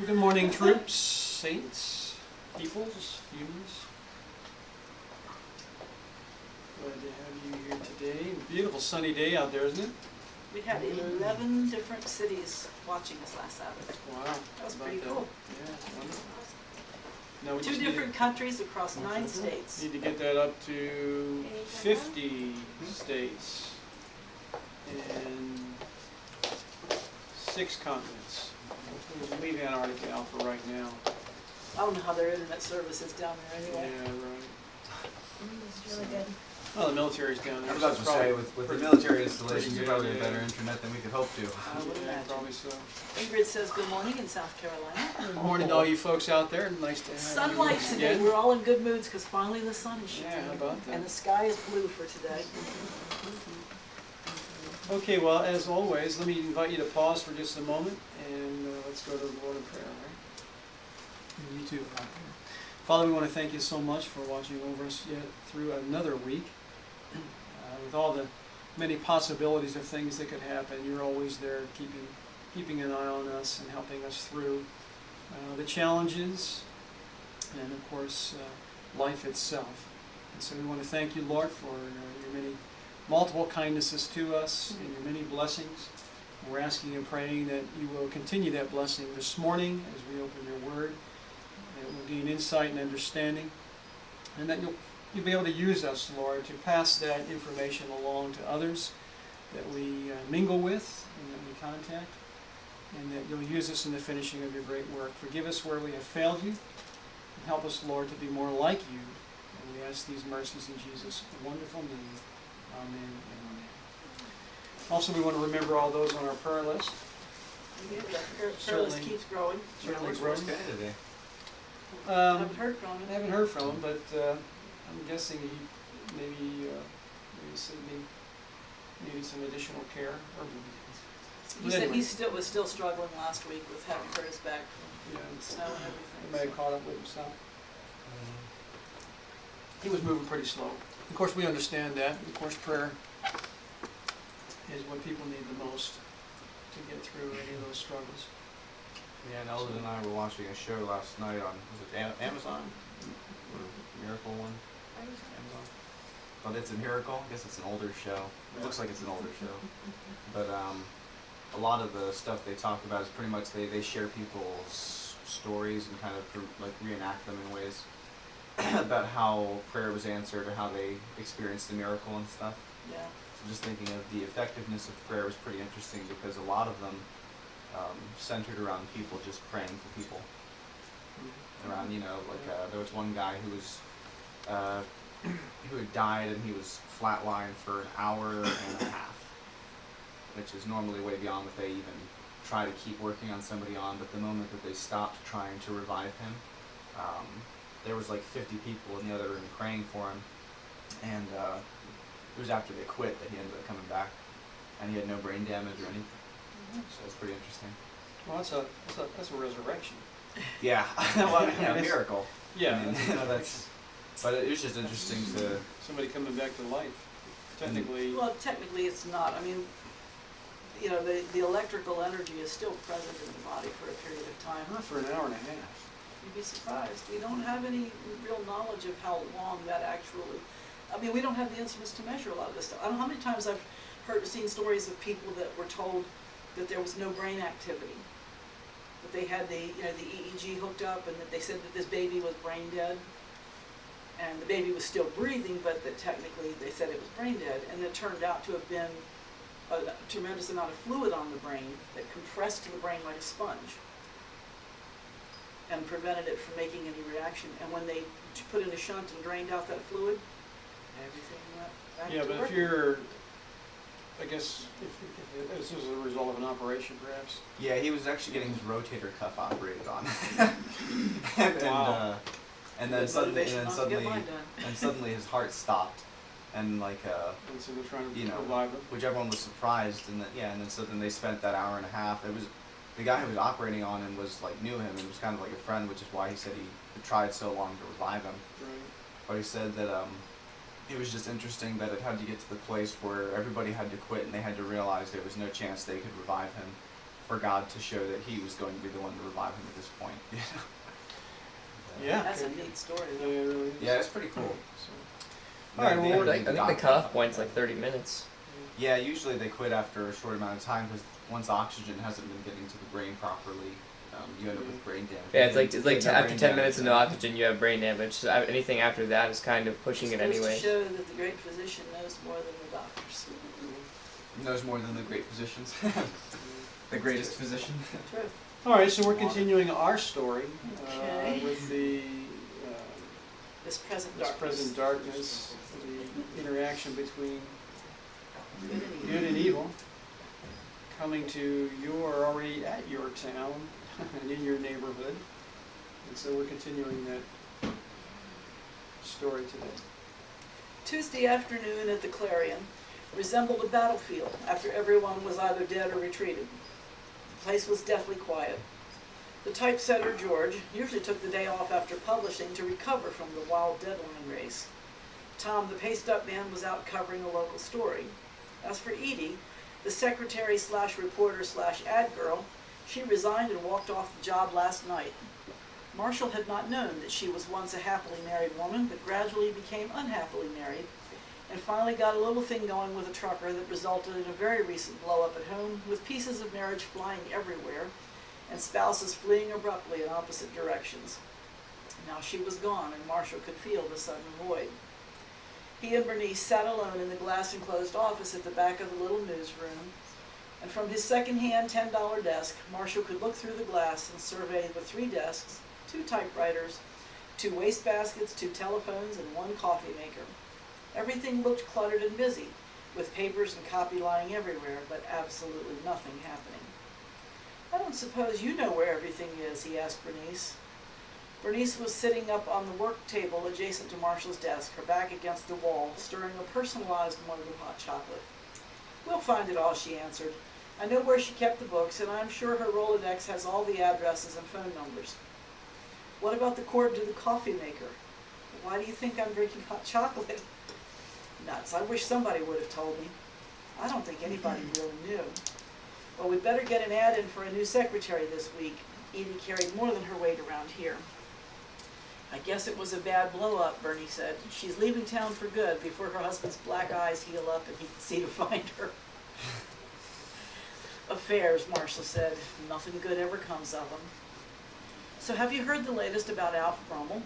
Good morning, troops, saints, peoples, humans. Glad to have you here today. Beautiful sunny day out there, isn't it? We had 11 different cities watching us last Sabbath. Wow. That was pretty cool. Yeah, wonderful. Now we 2 just different countries across 9 states. need to get that up to 50 states and 6 continents. We'll leave Antarctica out for right now. I don't know how their internet service is down there anyway. Yeah, right. It's really good. Well, the military's down there. I was about so to it's say, probably with the pretty- military installations, pretty you probably good, have better yeah. internet than we could hope to. I would Yeah, imagine. probably so. Ingrid says good morning in South Carolina. Good morning to all you folks out there. Nice to have Sunlight you today. again. We're all in good moods because finally the sun is shining. Yeah, how about that? And the sky is blue for today. Okay, well, as always, let me invite you to pause for just a moment, and let's go to the Lord in prayer, all right? And you too, Father. Father, we want to thank you so much for watching over us yet through another week. With all the many possibilities of things that could happen, you're always there keeping an eye on us and helping us through the challenges and, of course, life itself. And so we want to thank you, Lord, for your many multiple kindnesses to us and your many blessings. And we're asking and praying that you will continue that blessing this morning as we open your word, that we'll gain insight and understanding, and that you'll be able to use us, Lord, to pass that information along to others that we mingle with and that we contact, and that you'll use us in the finishing of your great work. Forgive us where we have failed you, and help us, Lord, to be more like you. And we ask these mercies in Jesus' wonderful name. Amen and amen. Also, we want to remember all those on our prayer list. The prayer list Certainly. keeps growing. Certainly Where's growing. Guy today? Haven't heard from him. I haven't heard from him, but I'm guessing he maybe Sydney needed some additional care. He said he was still struggling last week with having Curtis back from Yeah, snow and he everything. may have caught up with himself. He was moving pretty slow. Of course, we understand that. Of course, prayer is what people need the most to get through any of those struggles. Yeah, and Eldon and I were watching a show last night on, was it Amazon? Or Miracle one? Amazon? But it's a miracle. I guess it's an older show. It looks like it's an older show. But a lot of the stuff they talk about is pretty much they share people's stories and kind of like reenact them in ways about how prayer was answered or how they experienced the miracle and stuff. Yeah. So just thinking of the effectiveness of prayer was pretty interesting because a lot of them centered around people just praying for people. Around, like there was one guy who was who had died and he was flatlined for an hour and a half, which is normally way beyond what they even try to keep working on somebody on. But the moment that they stopped trying to revive him, there was like 50 people in the other room praying for him, and it was after they quit that he ended up coming back, and he had no brain damage or anything. So it's pretty interesting. Well, that's a resurrection. Yeah, well, I mean, a miracle. Yeah, I mean, but it was just interesting to. somebody coming back to life. Technically, Well, technically it's not. I mean, the electrical energy is still present in the body for a period of time. not for an hour and a half. You'd be surprised. We don't have any real knowledge of how long that actually. I mean, we don't have the instruments to measure a lot of this stuff. I don't know how many times I've seen stories of people that were told that there was no brain activity, that they had the EEG hooked up, and that they said that this baby was brain dead, and the baby was still breathing, but that technically they said it was brain dead, and it turned out to have been a tremendous amount of fluid on the brain that compressed the brain like a sponge and prevented it from making any reaction. And when they put in a shunt and drained out that fluid, everything went back Yeah, to but work. if you're, I guess, if this is a result of an operation, perhaps. Yeah, he was actually getting his rotator cuff operated on, and, Wow. and then Good suddenly, motivation not to get mine done. and suddenly his heart stopped, and like And so they're trying to you know, revive it. which everyone was surprised, and then they spent that hour and a half. It was the guy who was operating on him was like knew him and was kind of like a friend, which is why he said he had tried so long to revive him. Right. But he said that it was just interesting that it had to get to the place where everybody had to quit and they had to realize there was no chance they could revive him. for God to show that He was going to be the one to revive him at this point. You know? Yeah. That's a neat story, Yeah, though. it really is. Yeah, it's pretty cool. So, all right, well, They I think the got cutoff that. point's like 30 minutes. Yeah, usually they quit after a short amount of time because once oxygen hasn't been getting to the brain properly, you end up with brain damage. Yeah, it's You like get after brain 10 minutes of damage, no then- oxygen, you have brain damage. So anything after that is kind of pushing it It's supposed anyway. to show that the great physician knows more than the doctors. Knows more than the great physicians. The greatest physician. True. all right, so we're continuing our story Okay. with the This present this darkness. present darkness, the interaction between Good and evil. good and evil, coming to you are already at your town and in your neighborhood, and so we're continuing that story today. Tuesday afternoon at the Clarion resembled a battlefield after everyone was either dead or retreated. The place was deathly quiet. The typesetter, George, usually took the day off after publishing to recover from the wild deadline race. Tom, the paste-up man, was out covering a local story. As for Edie, the secretary/reporter/ad girl, she resigned and walked off the job last night. Marshall had not known that she was once a happily married woman, but gradually became unhappily married, and finally got a little thing going with a trucker that resulted in a very recent blow-up at home, with pieces of marriage flying everywhere, and spouses fleeing abruptly in opposite directions. Now she was gone, and Marshall could feel the sudden void. He and Bernice sat alone in the glass-enclosed office at the back of the little newsroom, and from his second-hand $10 desk, Marshall could look through the glass and survey the 3 desks, 2 typewriters, 2 wastebaskets, 2 telephones, and 1 coffee maker. Everything looked cluttered and busy, with papers and copy lying everywhere, but absolutely nothing happening. "I don't suppose you know where everything is," he asked Bernice. Bernice was sitting up on the work table adjacent to Marshall's desk, her back against the wall, stirring a personalized mug of hot chocolate. "We'll find it all," she answered. "I know where she kept the books, and I'm sure her Rolodex has all the addresses and phone numbers." "What about the cord to the coffee maker? Why do you think I'm drinking hot chocolate?" "Nuts. I wish somebody would have told me. I don't think anybody really knew." "Well, we'd better get an ad in for a new secretary this week." Edie carried more than her weight around here. "I guess it was a bad blow-up," Bernie said. "She's leaving town for good before her husband's black eyes heal up and he can see to find her." "Affairs," Marshall said. "Nothing good ever comes of them." "So have you heard the latest about Alf Brummel?"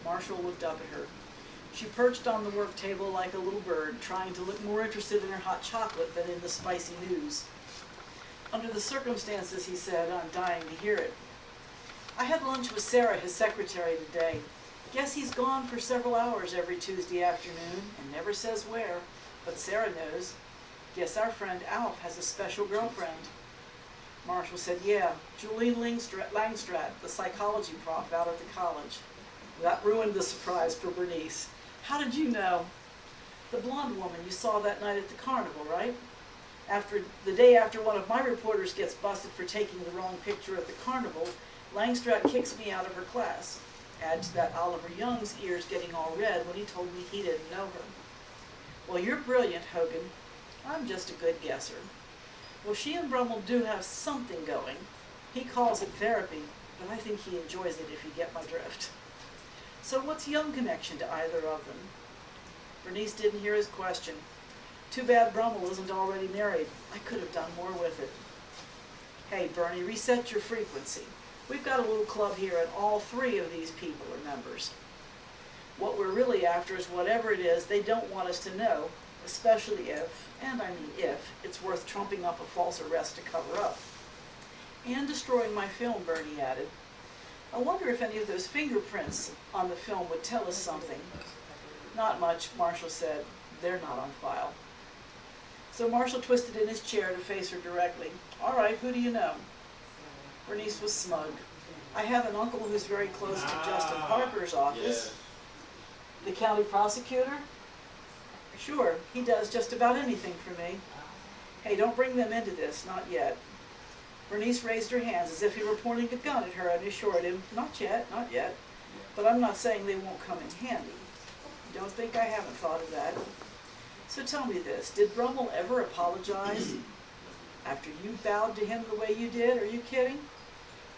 Marshall looked up at her. She perched on the work table like a little bird, trying to look more interested in her hot chocolate than in the spicy news. "Under the circumstances," he said, "I'm dying to hear it. I had lunch with Sarah, his secretary, today. Guess he's gone for several hours every Tuesday afternoon, and never says where, but Sarah knows. Guess our friend Alf has a special girlfriend." Marshall said, "Yeah, Julie Langstrat, the psychology prof out at the college." That ruined the surprise for Bernice. "How did you know?" "The blonde woman you saw that night at the carnival, right? The day after one of my reporters gets busted for taking the wrong picture at the carnival, Langstrat kicks me out of her class. Add to that Oliver Young's ears getting all red when he told me he didn't know her." "Well, you're brilliant, Hogan. I'm just a good guesser. Well, she and Brummel do have something going. He calls it therapy, but I think he enjoys it, if you get my drift." "So what's Young connection to either of them?" Bernice didn't hear his question. "Too bad Brummel isn't already married. I could have done more with it." "Hey, Bernie, reset your frequency. We've got a little club here, and all 3 of these people are members. What we're really after is whatever it is they don't want us to know, especially if, and I mean if, it's worth trumping up a false arrest to cover up. And destroying my film," Bernie added. "I wonder if any of those fingerprints on the film would tell us something." "Not much," Marshall said. "They're not on file." So Marshall twisted in his chair to face her directly. "All right, who do you know?" Bernice was smug. "I have an uncle who's very close to Justin Parker's office." "The county prosecutor?" "Sure, he does just about anything for me." "Hey, don't bring them into this, not yet." Bernice raised her hands as if he were pointing a gun at her and assured him, "Not yet, not yet. But I'm not saying they won't come in handy. Don't think I haven't thought of that. So tell me this, did Brummel ever apologize?" After you bowed to him the way you did? Are you kidding?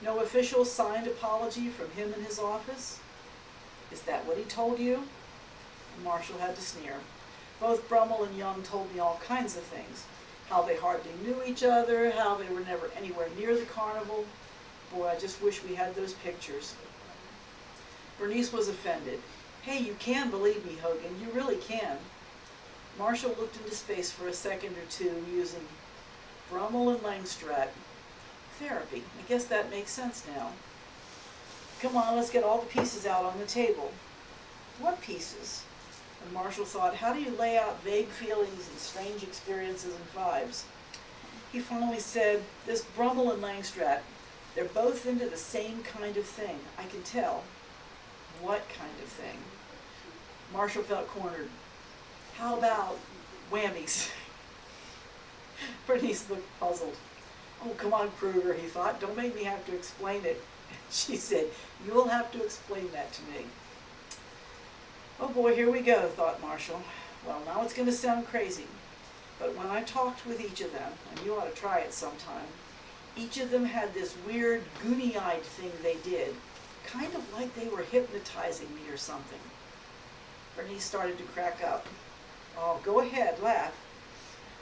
No official signed apology from him in his office? Is that what he told you? Marshall had to sneer. Both Brummel and Young told me all kinds of things. How they hardly knew each other, how they were never anywhere near the carnival. Boy, I just wish we had those pictures. Bernice was offended. Hey, you can believe me, Hogan. You really can. Marshall looked into space for a second or two, using Brummel and Langstratt. Therapy. I guess that makes sense now. Come on, let's get all the pieces out on the table. What pieces? And Marshall thought, how do you lay out vague feelings and strange experiences and vibes? He finally said, this Brummel and Langstratt, they're both into the same kind of thing. I can tell. What kind of thing? Marshall felt cornered. How about whammies? Bernice looked puzzled. Oh, come on, Kruger, he thought. Don't make me have to explain it. She said, you'll have to explain that to me. Oh boy, here we go, thought Marshall. Well, now it's going to sound crazy, but when I talked with each of them, and you ought to try it sometime, each of them had this weird, goony-eyed thing they did, kind of like they were hypnotizing me or something. Bernice started to crack up. Oh, go ahead, laugh.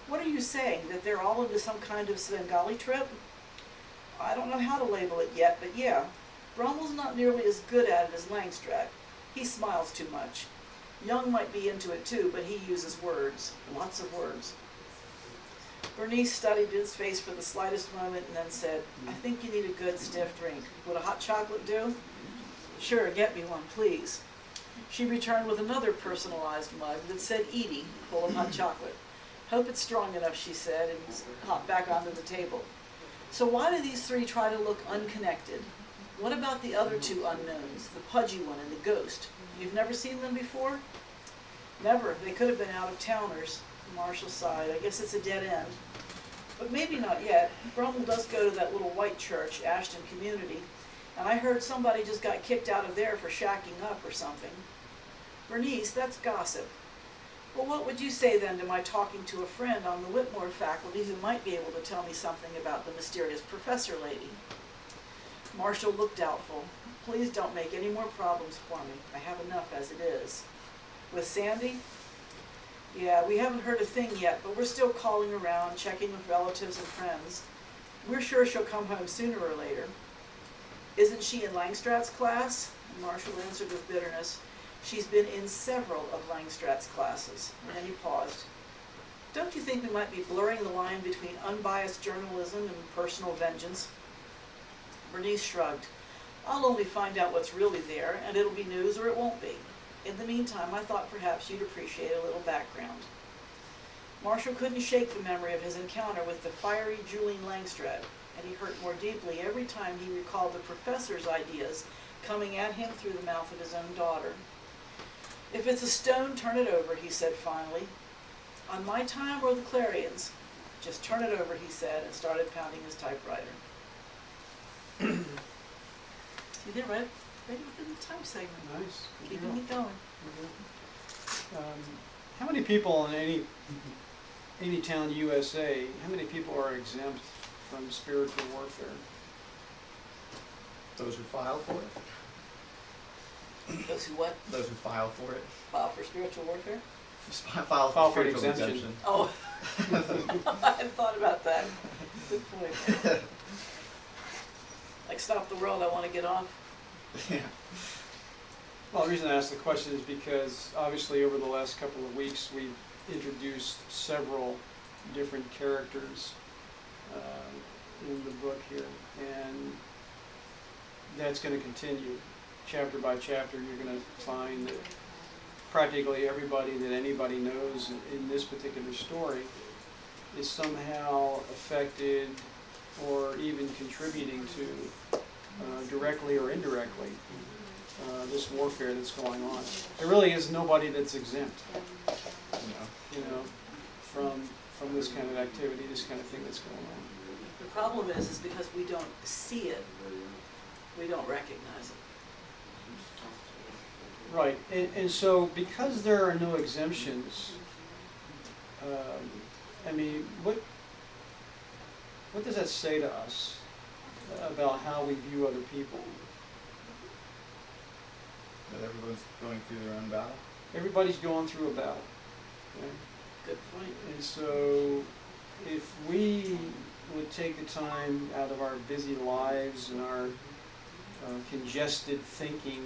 What are you saying, that they're all into some kind of Svengali trip? I don't know how to label it yet, but yeah, Brummel's not nearly as good at it as Langstratt. He smiles too much. Young might be into it too, but he uses words, lots of words. Bernice studied his face for the slightest moment and then said, I think you need a good stiff drink. Would a hot chocolate do? Sure, get me one, please. She returned with another personalized mug that said Edie, full of hot chocolate. Hope it's strong enough, she said, and hopped back onto the table. So why do these three try to look unconnected? What about the other two unknowns, the pudgy one and the ghost? You've never seen them before? Never. They could have been out-of-towners. Marshall sighed. I guess it's a dead end. But maybe not yet. Brummel does go to that little white church, Ashton Community, and I heard somebody just got kicked out of there for shacking up or something. Bernice, that's gossip. Well, what would you say then to my talking to a friend on the Whitmore faculty who might be able to tell me something about the mysterious professor lady? Marshall looked doubtful. Please don't make any more problems for me. I have enough as it is. With Sandy? Yeah, we haven't heard a thing yet, but we're still calling around, checking with relatives and friends. We're sure she'll come home sooner or later. Isn't she in Langstratt's class? Marshall answered with bitterness. She's been in several of Langstratt's classes. And then he paused. Don't you think we might be blurring the line between unbiased journalism and personal vengeance? Bernice shrugged. I'll only find out what's really there, and it'll be news or it won't be. In the meantime, I thought perhaps you'd appreciate a little background. Marshall couldn't shake the memory of his encounter with the fiery Julian Langstratt, and he hurt more deeply every time he recalled the professor's ideas coming at him through the mouth of his own daughter. If it's a stone, turn it over, he said finally. On my time or the Clarion's? Just turn it over, he said, and started pounding his typewriter. See there, right within the time segment. Nice. Good Keeping deal. it going. How many people in any town USA, how many people are exempt from spiritual warfare? Those who file for it? Those who what? Those who file for it? File for spiritual warfare? File File for for spiritual exemption. exemption. Oh, I hadn't thought about that. Good point. Like stop the world, I want to get off. Yeah. Well, the reason I asked the question is because obviously over the last couple of weeks we've introduced several different characters in the book here, and that's going to continue. Chapter by chapter, you're going to find that practically everybody that anybody knows in this particular story is somehow affected or even contributing to, directly or indirectly, this warfare that's going on. There really is nobody that's exempt, you know, from this kind of activity, this kind of thing that's going on. The problem is because we don't see it, we don't recognize it. Right, and so because there are no exemptions, I mean, what does that say to us about how we view other people? That everyone's going through their own battle. Everybody's going through a battle. Okay? Good point. And so if we would take the time out of our busy lives and our congested thinking,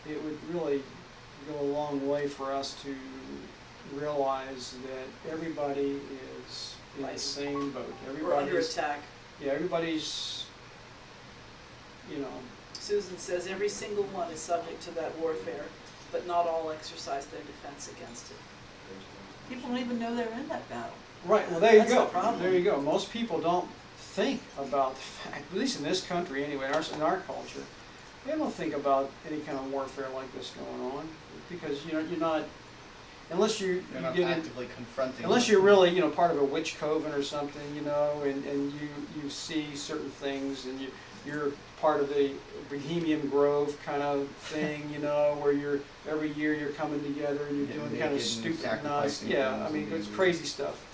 it would really go a long way for us to realize that everybody is in the same boat. We're under attack. Yeah, everybody's, you know. Susan says every single one is subject to that warfare, but not all exercise their defense against it. People don't even know they're in that battle. Right, well there you That's go. the problem. There you go. Most people don't think about the fact, at least in this country anyway, in our culture, they don't think about any kind of warfare like this going on, because you're not, unless you You're not get actively confronting. unless them. you're really, part of a witch coven or something, and you see certain things, and you're part of the Bohemian Grove kind of thing, where every year you're coming together and you're Getting doing kind of naked and stupid sacrificing yeah, things I mean, and it's doing crazy stuff.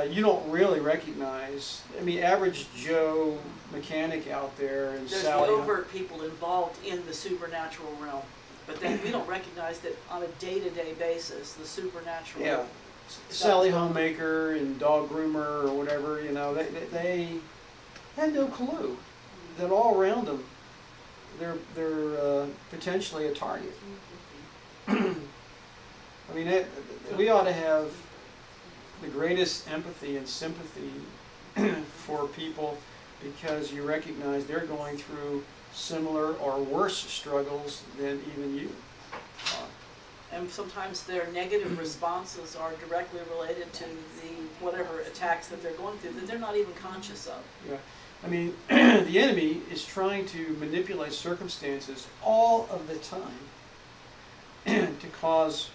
You don't really recognize, average Joe mechanic out there and There's Sally. the overt people involved in the supernatural realm, but then we don't recognize that on a day-to-day basis, the supernatural. Yeah, Sally Homemaker and Dog Groomer or whatever, they had no clue that all around them, they're potentially a target. We ought to have the greatest empathy and sympathy for people, because you recognize they're going through similar or worse struggles than even you are. And sometimes their negative responses are directly related to the whatever attacks that they're going through that they're not even conscious of. Yeah. The enemy is trying to manipulate circumstances all of the time to cause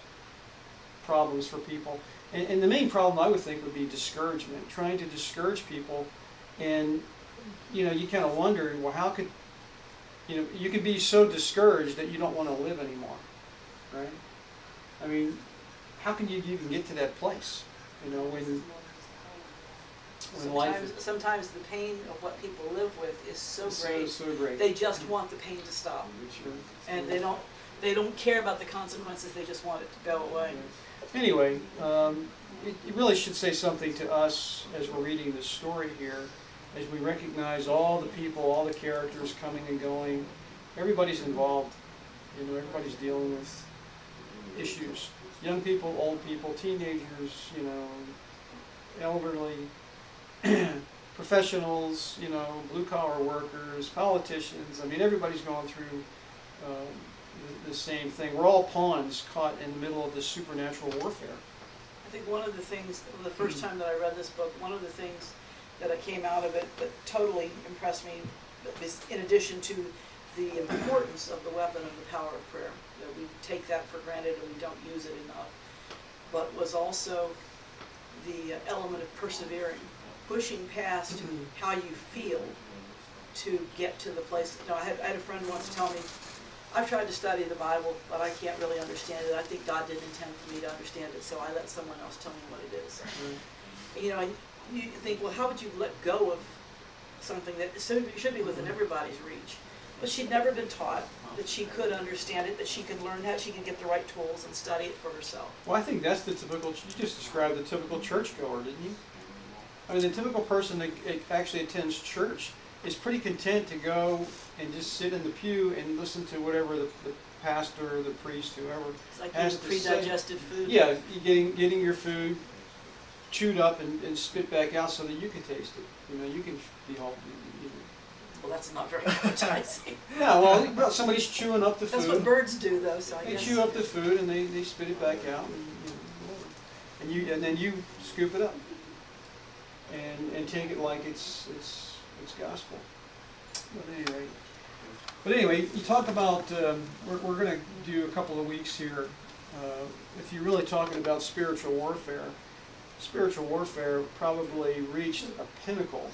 problems for people. And the main problem, I would think, would be discouragement, trying to discourage people. And, you kind of wonder, well, how could, you could be so discouraged that you don't want to live anymore, right? How can you even get to that place, when life... Sometimes the pain of what people live with is so great, so great. They just want the pain to stop. Sure. And they don't care about the consequences, they just want it to go away. Anyway, it really should say something to us as we're reading this story here, as we recognize all the people, all the characters coming and going. Everybody's involved. Everybody's dealing with issues. Young people, old people, teenagers, elderly, professionals, blue-collar workers, politicians. Everybody's going through the same thing. We're all pawns caught in the middle of this supernatural warfare. I think one of the things, the first time that I read this book, one of the things that I came out of it that totally impressed me is, in addition to the importance of the weapon of the power of prayer, that we take that for granted and we don't use it enough, but was also the element of persevering, pushing past how you feel to get to the place. I had a friend once tell me, I've tried to study the Bible, but I can't really understand it. I think God didn't intend for me to understand it, so I let someone else tell me what it is. And you think, well, how would you let go of something that should be within everybody's reach? But she'd never been taught that she could understand it, that she could learn how she could get the right tools and study it for herself. Well, I think that's the typical, you just described the typical churchgoer, didn't you? The typical person that actually attends church is pretty content to go and just sit in the pew and listen to whatever the pastor, the priest, whoever It's like has eating to say. pre-digested food. Yeah, getting your food chewed up and spit back out so that you can taste it. You can be all. Well, that's not very appetizing. Yeah, well, somebody's chewing up the food. That's what birds do, though. So I They guess. chew up the food and they spit it back out, and then you scoop it up and take it like it's gospel. But anyway, you talk about we're going to do a couple of weeks here. If you're really talking about spiritual warfare probably reached a pinnacle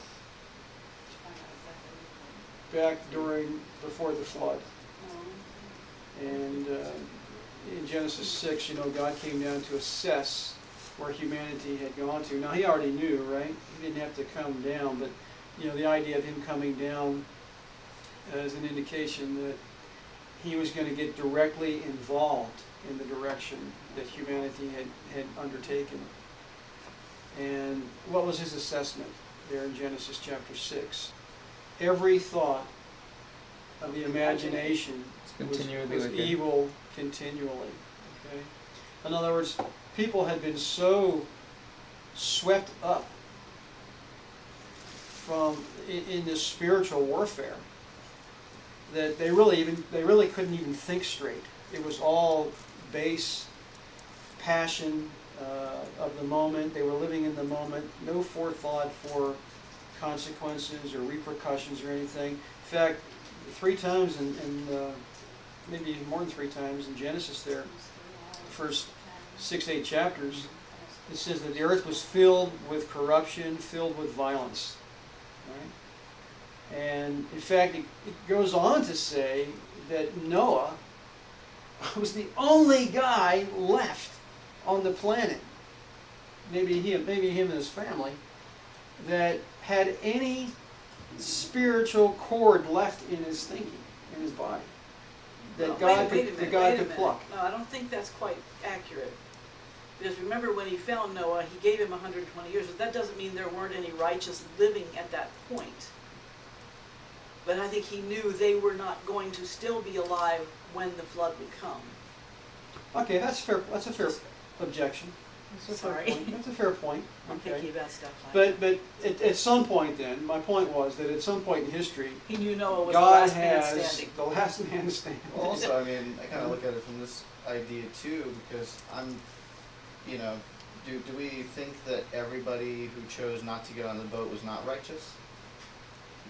back before the flood. And in Genesis 6, God came down to assess where humanity had gone to. Now, he already knew, right? He didn't have to come down, but, you know, the idea of him coming down as an indication that he was going to get directly involved in the direction that humanity had undertaken. And what was his assessment there in Genesis chapter 6? Every thought of the imagination was evil continually. Okay? In other words, people had been so swept up in this spiritual warfare that they really couldn't even think straight. It was all base passion of the moment. They were living in the moment, no forethought for consequences or repercussions or anything. In fact, 3 times maybe even more than 3 times in Genesis there, the first 6-8 chapters, it says that the earth was filled with corruption, filled with violence. Right? And in fact, it goes on to say that Noah was the only guy left on the planet, maybe him and his family, that had any spiritual cord left in his thinking, in his body, that God could pluck. No, I don't think that's quite accurate. Because remember, when he found Noah, he gave him 120 years, but that doesn't mean there weren't any righteous living at that point. But I think he knew they were not going to still be alive when the flood would come. Okay, that's fair. That's a fair objection. Sorry. That's a fair point. I'm Okay. thinking about stuff like But at some point then, my point was that at some point in history, he knew Noah was God the last man has standing. the last man standing. Well, also, I mean, I kind of look at it from this idea too, because do we think that everybody who chose not to get on the boat was not righteous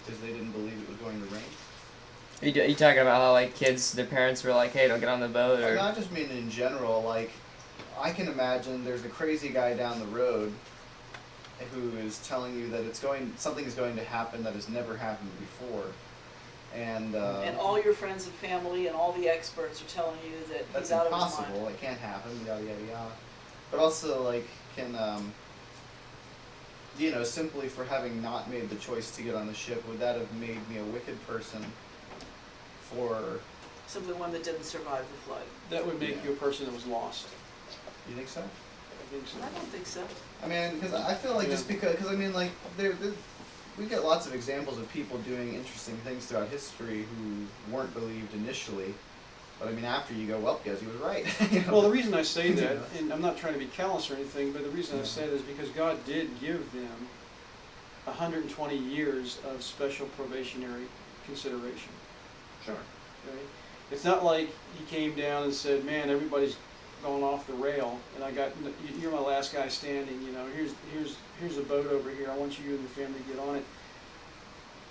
because they didn't believe it was going to rain? Are you talking about how like kids, their parents were like, "Hey, don't get on the boat," or? I just mean in general. Like, I can imagine there's a crazy guy down the road who is telling you that something is going to happen that has never happened before, and all your friends and family and all the experts are telling you that that's he's out impossible. of his mind. It can't happen. Yada yada yada. But also, like, can simply for having not made the choice to get on the ship, would that have made me a wicked person? For Simply one that didn't survive the flood. That would make you a person that was lost. you think so? I think so. I don't think so. I mean, because I feel like just because I mean, like, we get lots of examples of people doing interesting things throughout history who weren't believed initially, but I mean, after you go, well, guess he was right. Well, the reason I say that, and I'm not trying to be callous or anything, but the reason I say that is because God did give them 120 years of special probationary consideration. Sure. Right? It's not like he came down and said, "Man, everybody's going off the rail, and you're my last guy standing. You know, here's a boat over here. I want you and the family to get on it."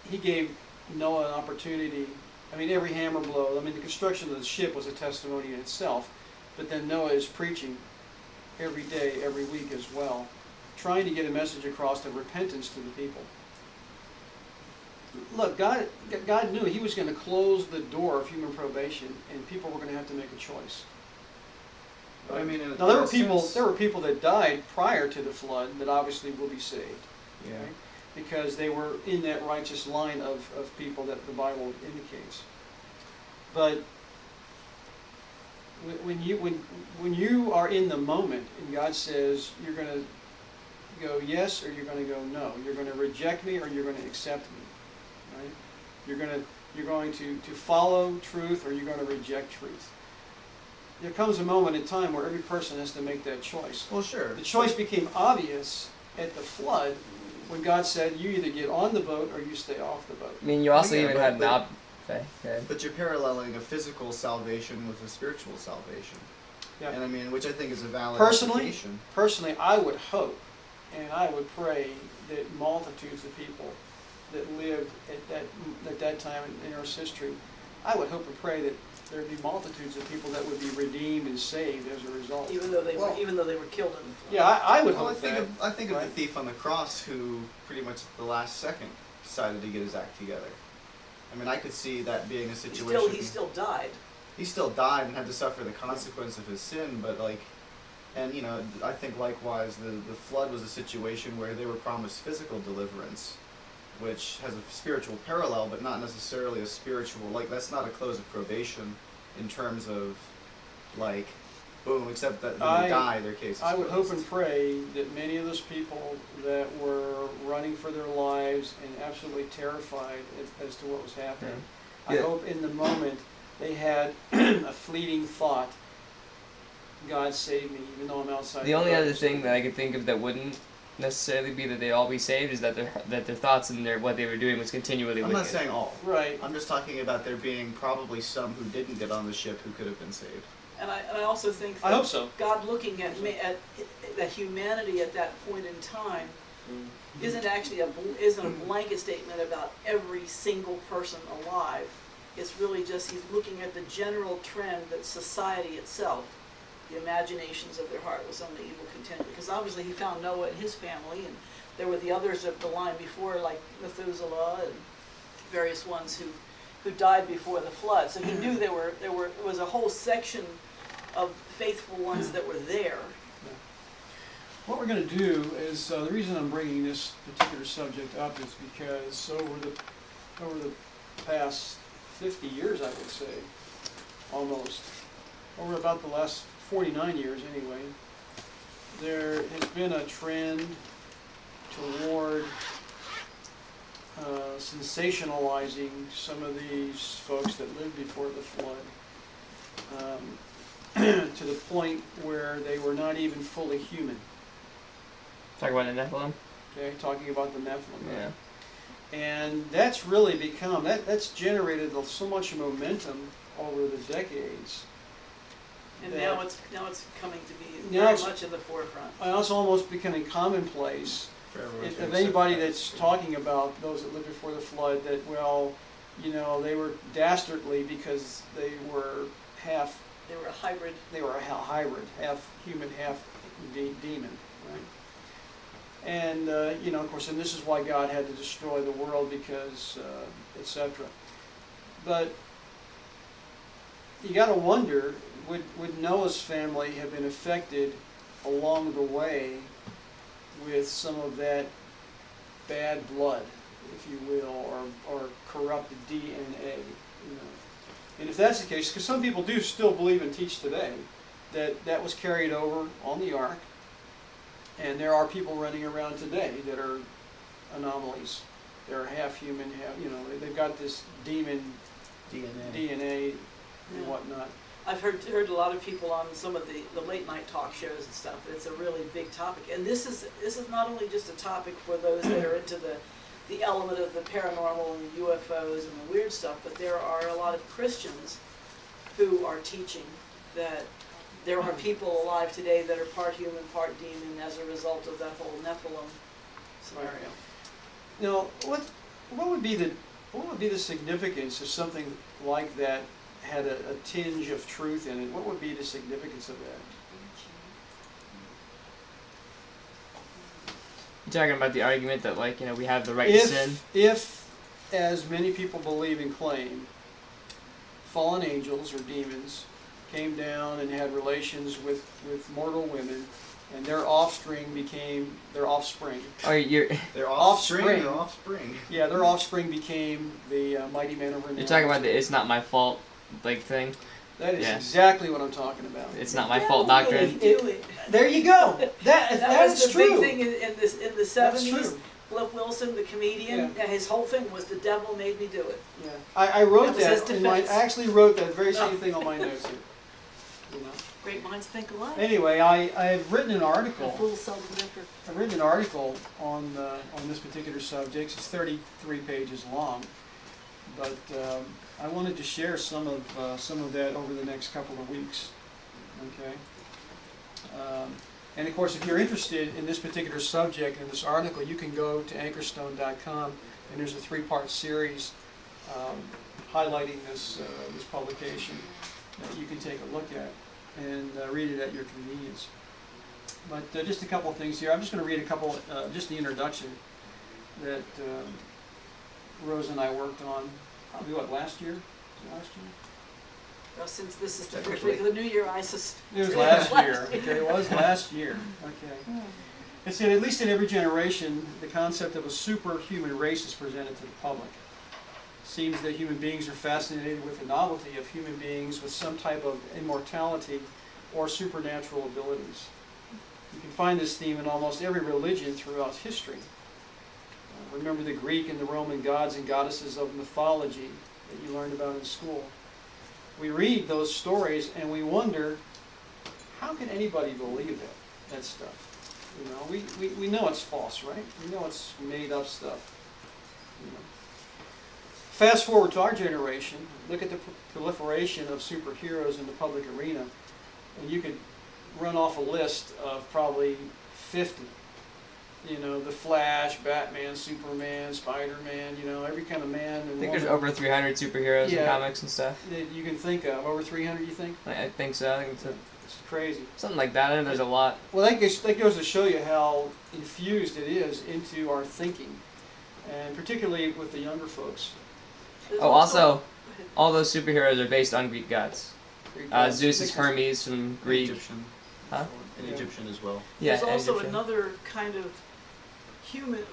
He gave Noah an opportunity. I mean, every hammer blow. I mean, the construction of the ship was a testimony in itself, but then Noah is preaching every day, every week as well, trying to get a message across of repentance to the people. Look, God knew He was going to close the door of human probation, and people were going to have to make a choice. But I mean, Now there were people that died prior to the flood that obviously will be saved. Yeah. Right? Because they were in that righteous line of people that the Bible indicates. But when you are in the moment and God says you're going to go yes or you're going to go no, you're going to reject me or you're going to accept me, right? You're going to follow truth or you're going to reject truth. There comes a moment in time where every person has to make that choice. Well, sure. The choice became obvious at the flood when God said, you either get on the boat or you stay off the boat. I mean, you also even had an But you're paralleling a physical salvation with a spiritual salvation. Yeah. And I mean, which I think is a valid application. Personally, I would hope and I would pray that multitudes of people that lived at that time in Earth's history, I would hope and pray that there would be multitudes of people that would be redeemed and saved as a result. Even though they were killed in the flood. Yeah, I would Well, hope that. I think of right? the thief on the cross who pretty much at the last second decided to get his act together. I mean, I could see that being a situation. He still died. He still died and had to suffer the consequence of his sin, but like, And I think likewise the flood was a situation where they were promised physical deliverance, which has a spiritual parallel, but not necessarily a spiritual, that's not a close of probation in terms of, boom, except that when they die, their case is I would hope closed. and pray that many of those people that were running for their lives and absolutely terrified as to what was happening, I Yeah. hope in the moment they had a fleeting thought, God save me, even though I'm outside. The only other doors." thing that I could think of that wouldn't necessarily be that they'd all be saved is that their thoughts and what they were doing was continually I'm wicked. not saying all. Right. I'm just talking about there being probably some who didn't get on the ship who could have been saved. And I also think I that hope so. God looking at humanity at that point in time isn't actually isn't a blanket statement about every single person alive. It's really just he's looking at the general trend that society itself, the imaginations of their heart was on the evil continually. Because obviously he found Noah and his family, and there were the others of the line before, like Methuselah and various ones who died before the flood. So he knew there was a whole section of faithful ones that were there. What we're going to do is, the reason I'm bringing this particular subject up is because over the past 50 years, I would say, almost, over about the last 49 years anyway, there has been a trend toward sensationalizing some of these folks that lived before the flood, to the point where they were not even fully human. Talk about the Nephilim. Okay, talking about the Nephilim. Yeah. And that's really become, that's generated so much momentum over the decades. And that now it's coming to be Now very it's- much in the forefront. It's almost becoming commonplace. For everyone to If accept anybody that. that's talking about those that lived before the flood, that, well, they were dastardly because they were They were a hybrid. a hybrid, half human, half demon, right? And, of course, and this is why God had to destroy the world because, etc. But you got to wonder, would Noah's family have been affected along the way with some of that bad blood, if you will, or corrupted DNA, And if that's the case, because some people do still believe and teach today that was carried over on the ark, and there are people running around today that are anomalies. They're half human, they've got this demon DNA and Yeah. whatnot. I've heard a lot of people on some of the late night talk shows and stuff. It's a really big topic, and this is not only just a topic for those that are into the element of the paranormal and the UFOs and the weird stuff, but there are a lot of Christians who are teaching that there are people alive today that are part human, part demon as a result of that whole Nephilim scenario. Now, what would be the significance if something like that had a tinge of truth in it? What would be the significance of that? You're talking about the argument that we have the right to sin. If, as many people believe and claim, fallen angels or demons came down and had relations with mortal women, and their offspring became their offspring. Oh, you're Their Offspring. offspring. Yeah, their offspring became the mighty men of renown. you're talking about the "it's not my fault" thing. That is Yeah. exactly what I'm talking about. It's not my fault doctrine. There you go. That That's was the true. big thing in the That's 70s. true. Flip Wilson, the comedian, Yeah. his whole thing was the devil made me do it. Yeah, I wrote That was his that. I defense. actually wrote that very same thing on my notes here. Great minds think alike. Anyway, I've written an article. Fools seldom differ. I've written an article on this particular subject. It's 33 pages long, but I wanted to share some of that over the next couple of weeks. Okay. And of course, if you're interested in this particular subject and this article, you can go to anchorstone.com, and there's a 3-part series highlighting this publication that you can take a look at and read it at your convenience. But just a couple of things here. I'm just going to read a couple, just the introduction that Rose and I worked on, probably last year? Was it last year? Well, since this is the first week of the new year, I suspect. It was last year. Okay, it was last year. Okay. It said, at least in every generation, the concept of a superhuman race is presented to the public. It seems that human beings are fascinated with the novelty of human beings with some type of immortality or supernatural abilities. You can find this theme in almost every religion throughout history. Remember the Greek and the Roman gods and goddesses of mythology that you learned about in school. We read those stories and we wonder, how can anybody believe that stuff? You know, we know it's false, right? We know it's made up stuff. You know. Fast forward to our generation, look at the proliferation of superheroes in the public arena, and you could run off a list of probably 50. You know, the Flash, Batman, Superman, Spider-Man, you know, every kind of man and I think woman there's over 300 superheroes in comics and stuff. that you can think of. Over 300, you think? I think so. I think it's It's crazy. something like that. I know there's a lot. Well, that goes to show you how infused it is into our thinking, and particularly with the younger folks. There's Oh, also, Go ahead. all those superheroes are based on Greek gods. Zeus is Hermes from Greek. Egyptian. Huh? And Yeah. Egyptian as well. Yeah, There's also Egyptian. another kind of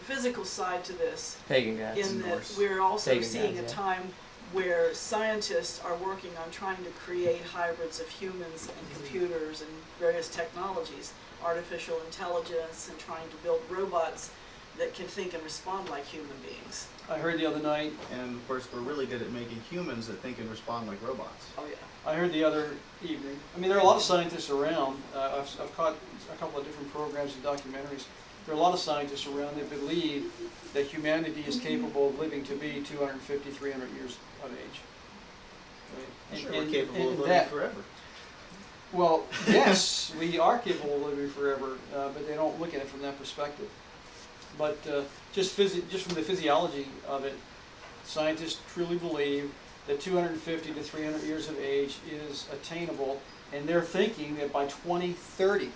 physical side to this, Pagan gods. in that Norse. we're also Pagan seeing gods, a yeah. time where scientists are working on trying to create hybrids of humans and computers and various technologies, artificial intelligence, and trying to build robots that can think and respond like human beings. I heard the other night. And of course, we're really good at making humans that think and respond like robots. Oh yeah. I heard the other evening. I mean, there are a lot of scientists around. I've caught a couple of different programs and documentaries. There are a lot of scientists around that believe that humanity is capable of living to be 250, 300 years of age. Right? Sure, we're capable of living that, forever. well, yes, we are capable of living forever, but they don't look at it from that perspective. But just from the physiology of it, scientists truly believe that 250 to 300 years of age is attainable, and they're thinking that by 2030,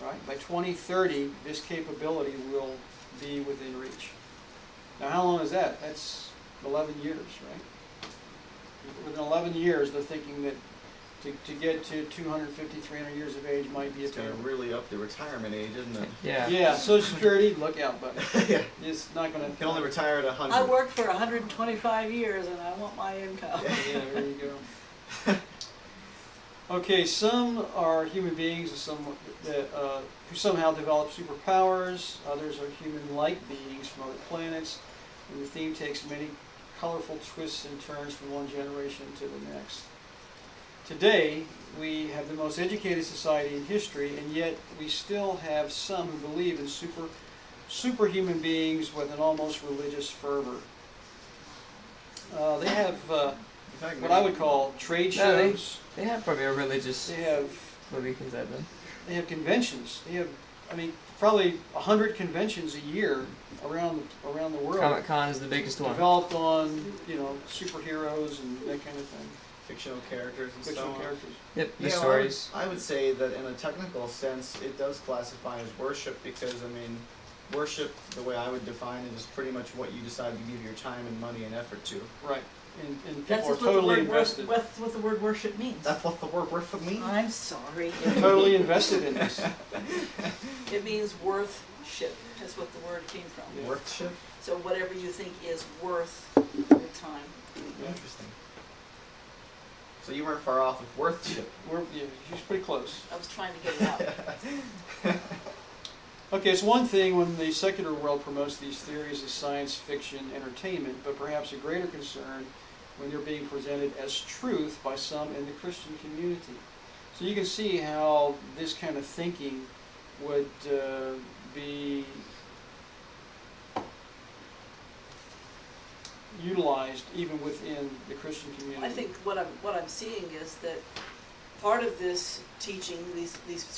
right, by 2030, this capability will be within reach. Now, how long is that? That's 11 years, right? Within 11 years, they're thinking that to get to 250, 300 years of age might be It's going to attainable. really up the retirement age, isn't it? Yeah. Yeah, Social Security, look out, buddy. Yeah. It's not going to. You can only retire at 100. I worked for 125 years and I want my income. Yeah, there you go. Okay, some are human beings who somehow develop superpowers. Others are human-like beings from other planets. And the theme takes many colorful twists and turns from one generation to the next. Today, we have the most educated society in history, and yet we still have some who believe in superhuman beings with an almost religious fervor. They have In fact, what I would call trade No, they- shows. They have probably a religious They have belief in that then. They have conventions. They have, I mean, probably 100 conventions a year around the world. Comic Con is the biggest one. Developed on, you know, superheroes and that kind of thing. fictional characters and Fictional so on. characters. Yep, the Yeah, well, stories. I would say that in a technical sense, it does classify as worship because, I mean, worship, the way I would define it, is pretty much what you decide to give your time and money and effort to. Right. And That's people are just what the totally word invested. that's what the word worship means. That's what the word worth for me. I'm sorry. They're totally invested in this. It means worth-ship. That's what the word came from. Yeah. Worthship? So whatever you think is worth your time. Yeah. Interesting. So you weren't far off with worthship. Yeah, she's pretty close. I was trying to get it out. Okay, it's one thing when the secular world promotes these theories as science fiction entertainment, but perhaps a greater concern when they're being presented as truth by some in the Christian community. So you can see how this kind of thinking would be utilized even within the Christian community. I think what I'm seeing is that part of this teaching, these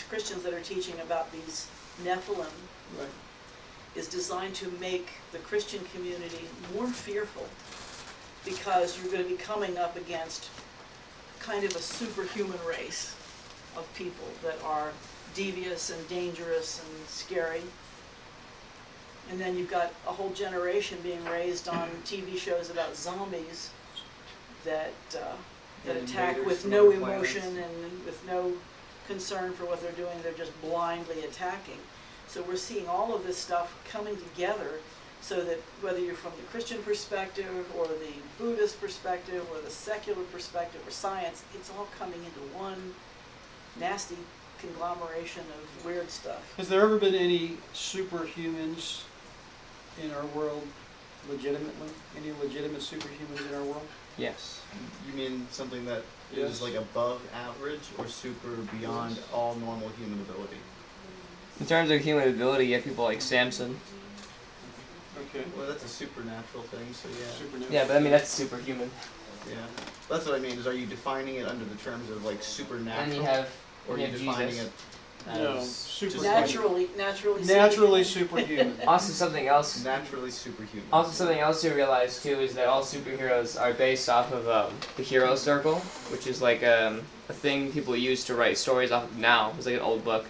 Christians that are teaching about these Nephilim, Right. is designed to make the Christian community more fearful, because you're going to be coming up against kind of a superhuman race of people that are devious and dangerous and scary. And then you've got a whole generation being raised on TV shows about zombies that that And attack invaders with from no other planets. emotion and with no concern for what they're doing. They're just blindly attacking. So we're seeing all of this stuff coming together so that whether you're from the Christian perspective or the Buddhist perspective or the secular perspective or science, it's all coming into one nasty conglomeration of weird stuff. Has there ever been any superhumans in our world, legitimately? Any legitimate superhumans in our world? Yes. You mean something that Yes. is like above average or super beyond Yes. all normal human ability? In terms of human ability, you have people like Samson. Okay. Well, that's a supernatural thing, so yeah. Supernatural. Yeah, but I mean that's superhuman. Yeah. That's what I mean, is are you defining it under the terms of like supernatural? And you have or are you you have defining Jesus. it as No, just super- Naturally Naturally superhuman. Also something else. naturally superhuman? Also something else to realize too is that all superheroes are based off of the hero circle, which is like a thing people use to write stories off of now. It's like an old book,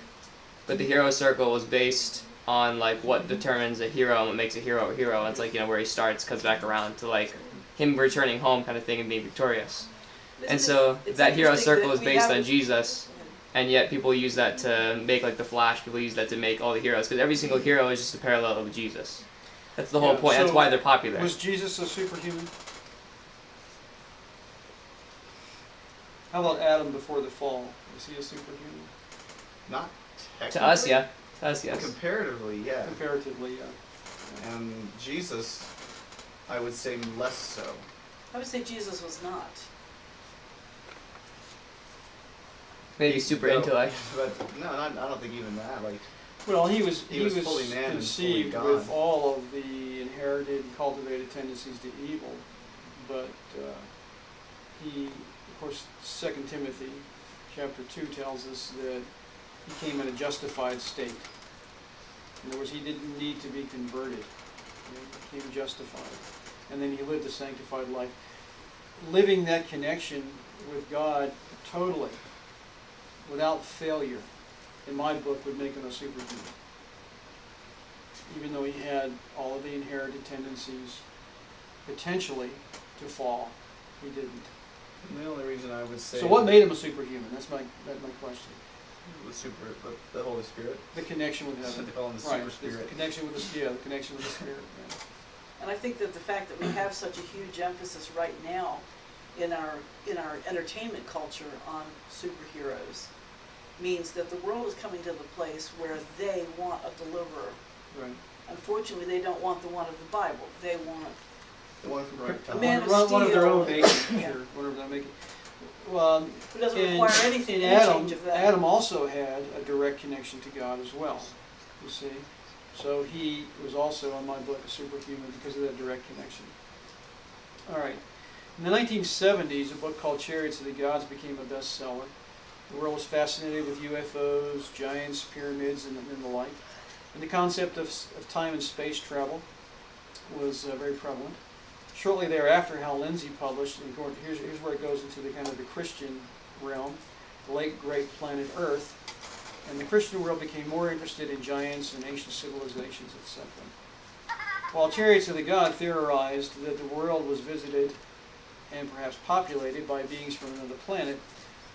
but the hero circle was based on like what determines a hero and what makes a hero a hero. And it's like, you know, where he starts, comes back around to like him returning home kind of thing and being victorious. And so that hero circle is based on Jesus, and yet people use that to make like the Flash. People use that to make all the heroes, because every single hero is just a parallel of Jesus. That's the whole Yeah, point. That's so why they're popular. Was Jesus a superhuman? How about Adam before the fall? Was he a superhuman? Not To us, technically. yeah. To us, yes. Comparatively, yeah. Comparatively, yeah. And Jesus, I would say less so. I would say Jesus was not. Maybe super No, intellect. But no, I don't think even that. Like, Well, he was He was fully man and conceived fully with God. all of the inherited, cultivated tendencies to evil, but he, of course, 2 Timothy chapter 2 tells us that he came in a justified state. In other words, he didn't need to be converted. He became justified. And then he lived a sanctified life. Living that connection with God totally, without failure, in my book, would make him a superhuman. Even though he had all of the inherited tendencies potentially to fall, he didn't. and the only reason I would say So what made him a superhuman? That's my question. the Holy Spirit. The connection with They heaven. call him the Right, super the spirit. connection with the connection with the Spirit. Yeah. And I think that the fact that we have such a huge emphasis right now in our entertainment culture on superheroes means that the world is coming to the place where they want a deliverer. Right. Unfortunately, they don't want the one of the Bible. They want The one from Right. Krypton. Man of One of their Steel. own making, Yeah. sure, whatever they're making. Well, who doesn't and- require anything, and any Adam, change of that. Adam also had a direct connection to God as well, you see. So he was also, in my book, a superhuman because of that direct connection. All right. In the 1970s, a book called Chariots of the Gods became a bestseller. The world was fascinated with UFOs, giants, pyramids, and the like. And the concept of time and space travel was very prevalent. Shortly thereafter, Hal Lindsey published, and here's where it goes into the kind of the Christian realm, the late great planet Earth, and the Christian world became more interested in giants and ancient civilizations, etc. While Chariots of the God theorized that the world was visited and perhaps populated by beings from another planet,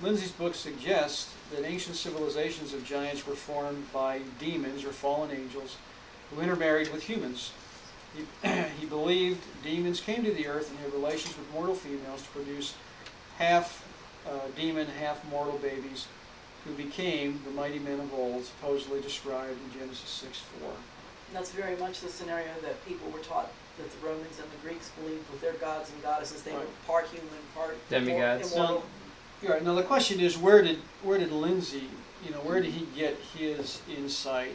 Lindsay's book suggests that ancient civilizations of giants were formed by demons or fallen angels who intermarried with humans. He believed demons came to the earth and had relations with mortal females to produce half demon, half mortal babies who became the mighty men of old, supposedly described in Genesis 6:4. And that's very much the scenario that people were taught that the Romans and the Greeks believed with their gods and goddesses. They were Right. part human, part Demigods. immortal. Now, now the question is, where did Lindsay, where did he get his insight?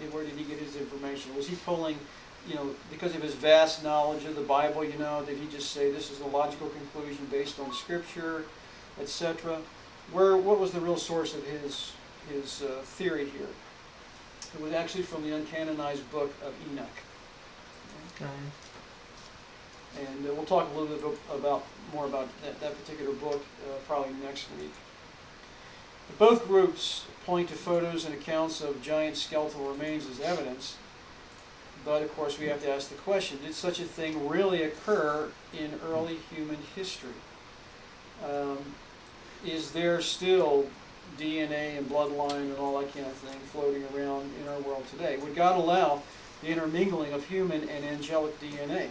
And where did he get his information? Was he pulling, because of his vast knowledge of the Bible, did he just say this is a logical conclusion based on Scripture, etc.? What was the real source of his theory here? It was actually from the uncanonized book of Enoch. And we'll talk a little bit more about that particular book probably next week. Both groups point to photos and accounts of giant skeletal remains as evidence, but of course we have to ask the question, did such a thing really occur in early human history? is there still DNA and bloodline and all that kind of thing floating around in our world today? Would God allow the intermingling of human and angelic DNA?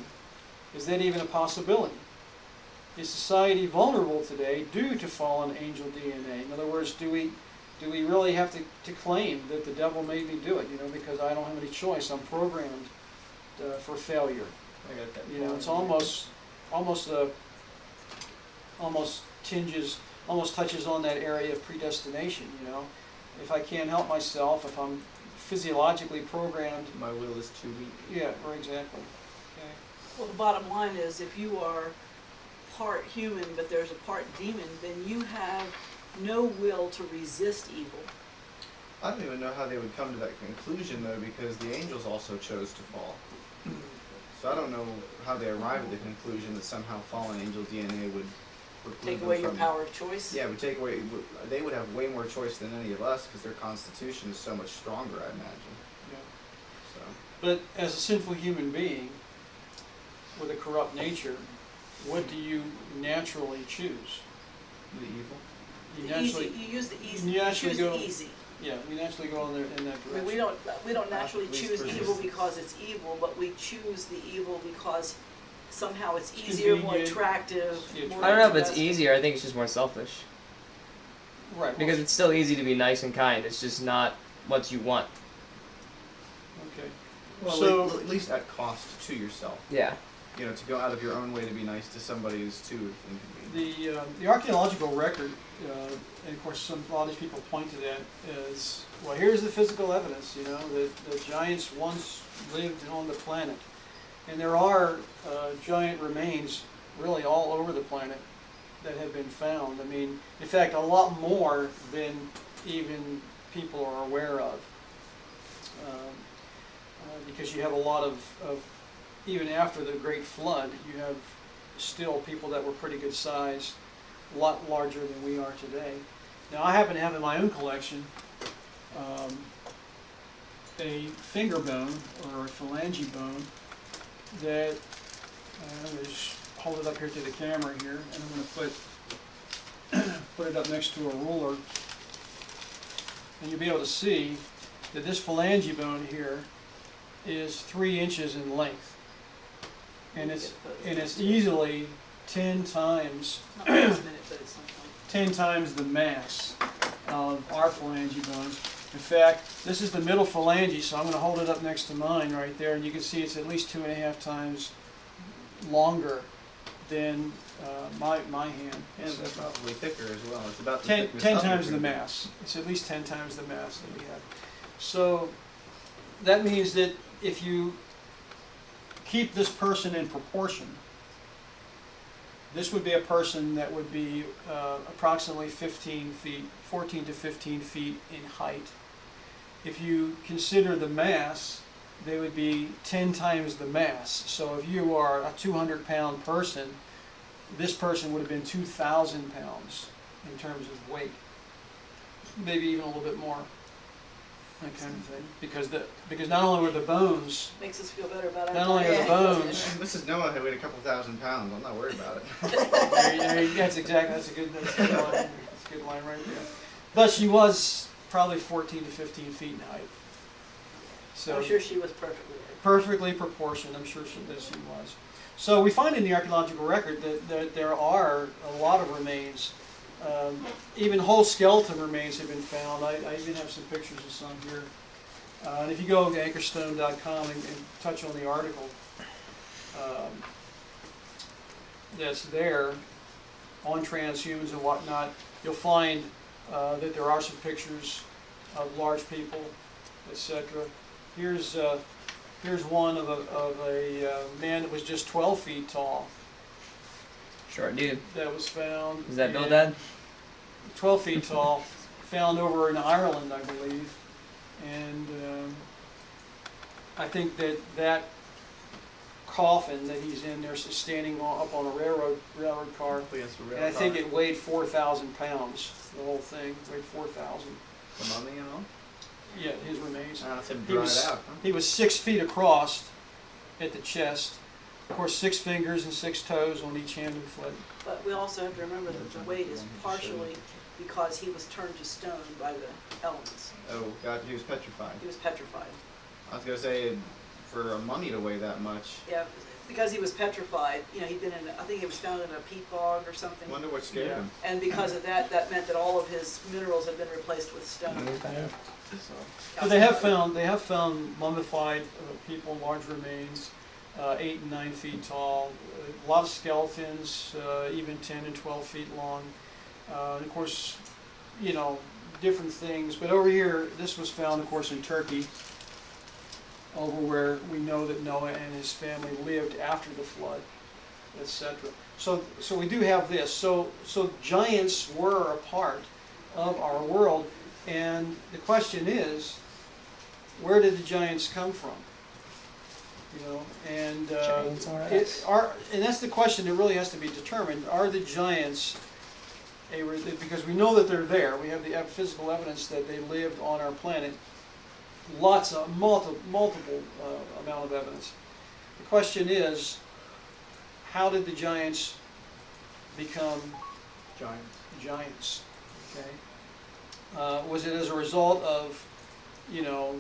Is that even a possibility? Is society vulnerable today due to fallen angel DNA? In other words, do we really have to claim that the devil made me do it? Because I don't have any choice. I'm programmed for failure. I got that. You know, it's almost touches on that area of predestination. If I can't help myself, if I'm physiologically programmed. My will is too weak. Yeah, right, exactly. Okay. Well, the bottom line is, if you are part human but there's a part demon, then you have no will to resist evil. I don't even know how they would come to that conclusion, though, because the angels also chose to fall. So I don't know how they arrived at the conclusion that somehow fallen angel DNA would preclude Take them away your from- power of choice. Yeah, would take away. They would have way more choice than any of us because their constitution is so much stronger, I imagine. Yeah. So But as a sinful human being with a corrupt nature, what do you naturally choose? the evil. You The naturally, easy, you use the easy. you You naturally choose go- the easy. yeah, we naturally go in that I direction. mean, we don't naturally Least choose evil resistance. because it's evil, but we choose the evil because somehow it's It's easier, more convenient. attractive. Yeah, more I don't know if it's interesting. easier. I think it's just more selfish. Right. Because it's still easy to be nice and kind. It's just not what you want. Okay. Well, So- at least at cost to yourself. Yeah. You know, to go out of your own way to be nice to somebody is too inconvenient. The archaeological record, and of course a lot of these people point to that as, well, here's the physical evidence, that giants once lived on the planet. And there are giant remains really all over the planet that have been found. I mean, in fact, a lot more than even people are aware of. Because you have a lot of, even after the Great Flood, you have still people that were pretty good sized, a lot larger than we are today. Now, I happen to have in my own collection a finger bone or a phalange bone that, I'm going to just hold it up here to the camera here, and I'm going to put it up next to a ruler, and you'll be able to see that this phalange bone here is 3 inches in length. And it's easily 10 times Not this minute, but at some point. 10 times the mass of our phalange bones. In fact, this is the middle phalange, so I'm going to hold it up next to mine right there, and you can see it's at least 2.5 times longer than my hand. And it's probably thicker as well. It's about the 10 thickness of your times the finger. mass. It's at least 10 times the mass that we have. So that means that if you keep this person in proportion, this would be a person that would be approximately 14 to 15 feet in height. If you consider the mass, they would be 10 times the mass. So if you are a 200-pound person, this person would have been 2,000 pounds in terms of weight. Maybe even a little bit more. That kind of thing. Because not only were the bones, Makes us feel better about our not only are the diet. bones, Mrs. Noah had weighed a couple thousand pounds. I'm not worried about it. that's a good line. That's a good line right there. But she was probably 14 to 15 feet in height. So I'm sure she was perfectly. perfectly proportioned. I'm sure she was. So we find in the archaeological record that there are a lot of remains. Even whole skeleton remains have been found. I even have some pictures of some here. And if you go to anchorstone.com and touch on the article that's there on transhumans and whatnot, you'll find that there are some pictures of large people, etc. Here's one of a man that was just 12 feet tall Short dude. that was found. Is that Bill and Dad? 12 feet tall, found over in Ireland, I believe. And I think that coffin that he's in there is standing up on a railroad car. And I think it weighed 4,000 pounds. The whole thing weighed 4,000. The mummy and all? Yeah, his remains. That's him He dried was out, huh? he was 6 feet across at the chest, Of course, 6 fingers and 6 toes on each hand and foot. But we also have to remember that the weight is partially because he was turned to stone by the elements. Oh, God, he was petrified. He was petrified. I was gonna say, for a mummy to weigh that much, Yeah, because he was petrified, you know, he'd been in, I think he was found in a peat bog or something. wonder what scared Yeah. him. And because of that, that meant that all of his minerals had been replaced with stone. Yeah. So, But they have found mummified people, large remains, 8 and 9 feet tall, a lot of skeletons, even 10 and 12 feet long. And of course, you know, different things. But over here, this was found, of course, in Turkey, over where we know that Noah and his family lived after the flood, etc. So we do have this. So giants were a part of our world, and the question is, where did the giants come from? You know, and Giants are us. and that's the question that really has to be determined. Are the giants because we know that they're there. We have the physical evidence that they lived on our planet. Lots of multiple amount of evidence. The question is, how did the giants become giants? Okay, was it as a result of, you know,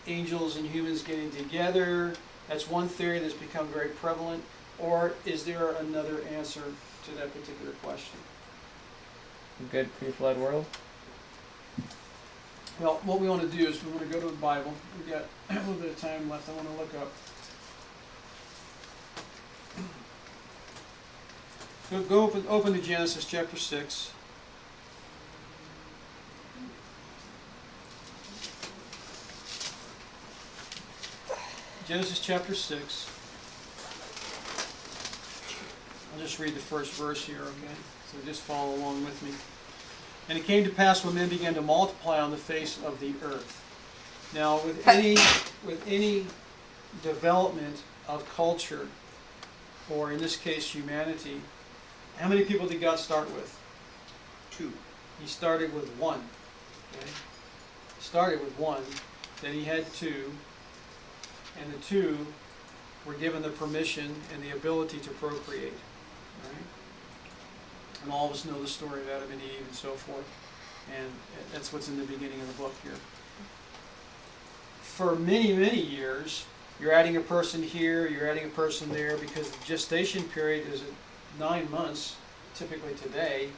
angels and humans getting together? That's one theory that's become very prevalent. Or is there another answer to that particular question? Good pre-flood world. Well, what we want to do is we want to go to the Bible. We've got a little bit of time left. I want to look up. Go open to Genesis chapter 6. Genesis chapter 6. I'll just read the first verse here, okay? So just follow along with me. And it came to pass when men began to multiply on the face of the earth. Now, with any development of culture, or in this case humanity, how many people did God start with? 2. He started with 1. Okay? He started with 1, then he had 2, and the 2 were given the permission and the ability to procreate. Right? And all of us know the story of Adam and Eve and so forth. And that's what's in the beginning of the book here. For many, many years, you're adding a person here, you're adding a person there, because the gestation period is 9 months, typically today.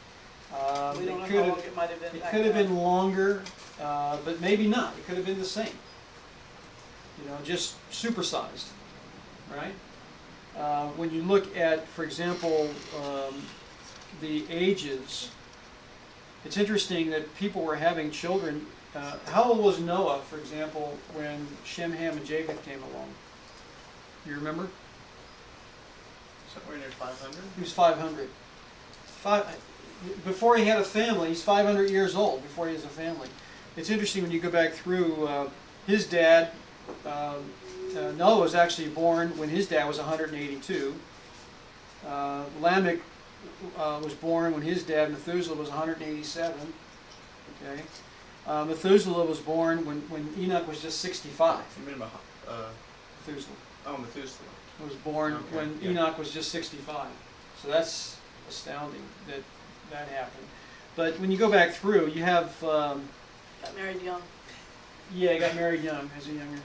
We don't know how long it might have been. It could have been longer, but maybe not. It could have been the same. You know, just supersized, right? When you look at, for example, the ages, it's interesting that people were having children. How old was Noah, for example, when Shem, Ham, and Japheth came along? You remember? Somewhere near 500? He was 500. Before he had a family, he's 500 years old before he has a family. It's interesting when you go back through his dad. Noah was actually born when his dad was 182. Lamech was born when his dad, Methuselah, was 187. Okay. Methuselah was born when Enoch was just 65. You mean about Methuselah Methuselah. was born Okay, when yeah. Enoch was just 65. So that's astounding that happened. But when you go back through, you have Got married young. yeah, he got married young as a younger.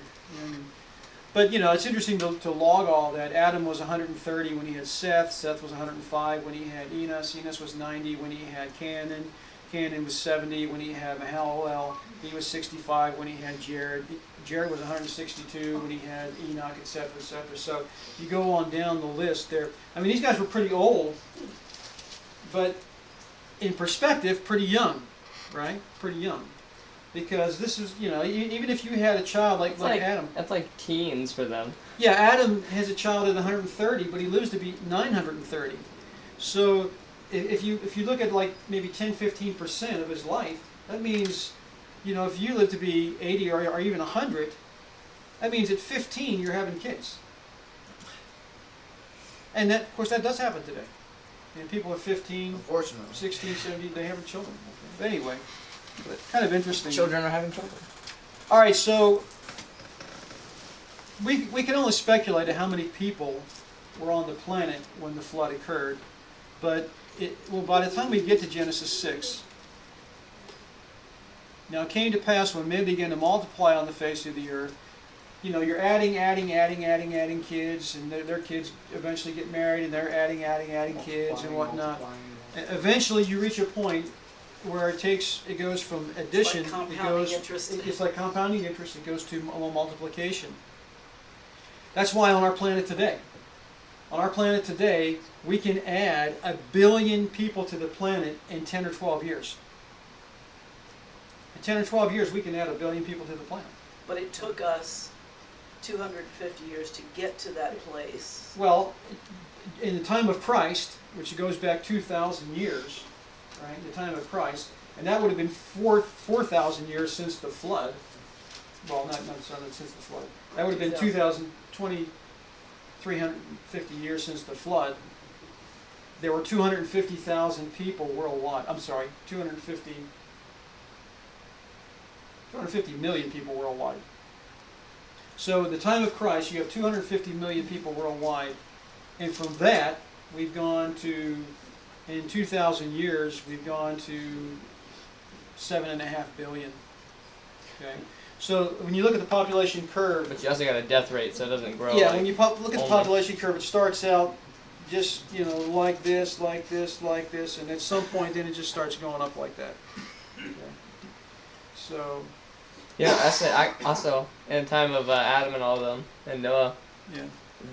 But you know, it's interesting to log all that. Adam was 130 when he had Seth. Seth was 105 when he had Enos. Enos was 90 when he had Canaan. Canaan was 70 when he had Mahalalel. He was 65 when he had Jared. Jared was 162 when he had Enoch, etc., etc. So you go on down the list there. I mean, these guys were pretty old, but in perspective, pretty young, right? Pretty young. Because this is, you know, even if you had a child like Adam. That's like teens for them. Yeah, Adam has a child at 130, but he lives to be 930. So if you look at like maybe 10-15% of his life, that means, you know, if you live to be 80 or even 100, that means at 15 you're having kids. And that, of course, that does happen today. And people at 15, Unfortunately. 16, 17, they have children. But anyway, kind of interesting. Children are having children. All right, so we can only speculate at how many people were on the planet when the flood occurred. But by the time we get to Genesis 6, now it came to pass when men began to multiply on the face of the earth. You know, you're adding kids, and their kids eventually get married, and they're adding kids and whatnot. And eventually, you reach a point where it goes from addition, It's like compounding interest. It's like compounding interest. It goes to multiplication. That's why on our planet today, we can add 1 billion people to the planet in 10 or 12 years. In 10 or 12 years, we can add 1 billion people to the planet. But it took us 250 years to get to that place. Well, in the time of Christ, which goes back 2,000 years, right? The time of Christ, and that would have been 4,000 years since the flood. Well, not since the flood. That would have been 350 years since the flood. There were 250,000 people worldwide. I'm sorry, 250 million people worldwide. So at the time of Christ, you have 250 million people worldwide. And from that, we've gone to, in 2,000 years, we've gone to 7.5 billion. Okay? So when you look at the population curve... But you also got a death rate, so it doesn't grow. Yeah, like when you look at the population curve, it starts out just, like this, and at some point then it just starts going up like that. Okay. So... Yeah, I also, in the time of Adam and all of them, and Noah, yeah,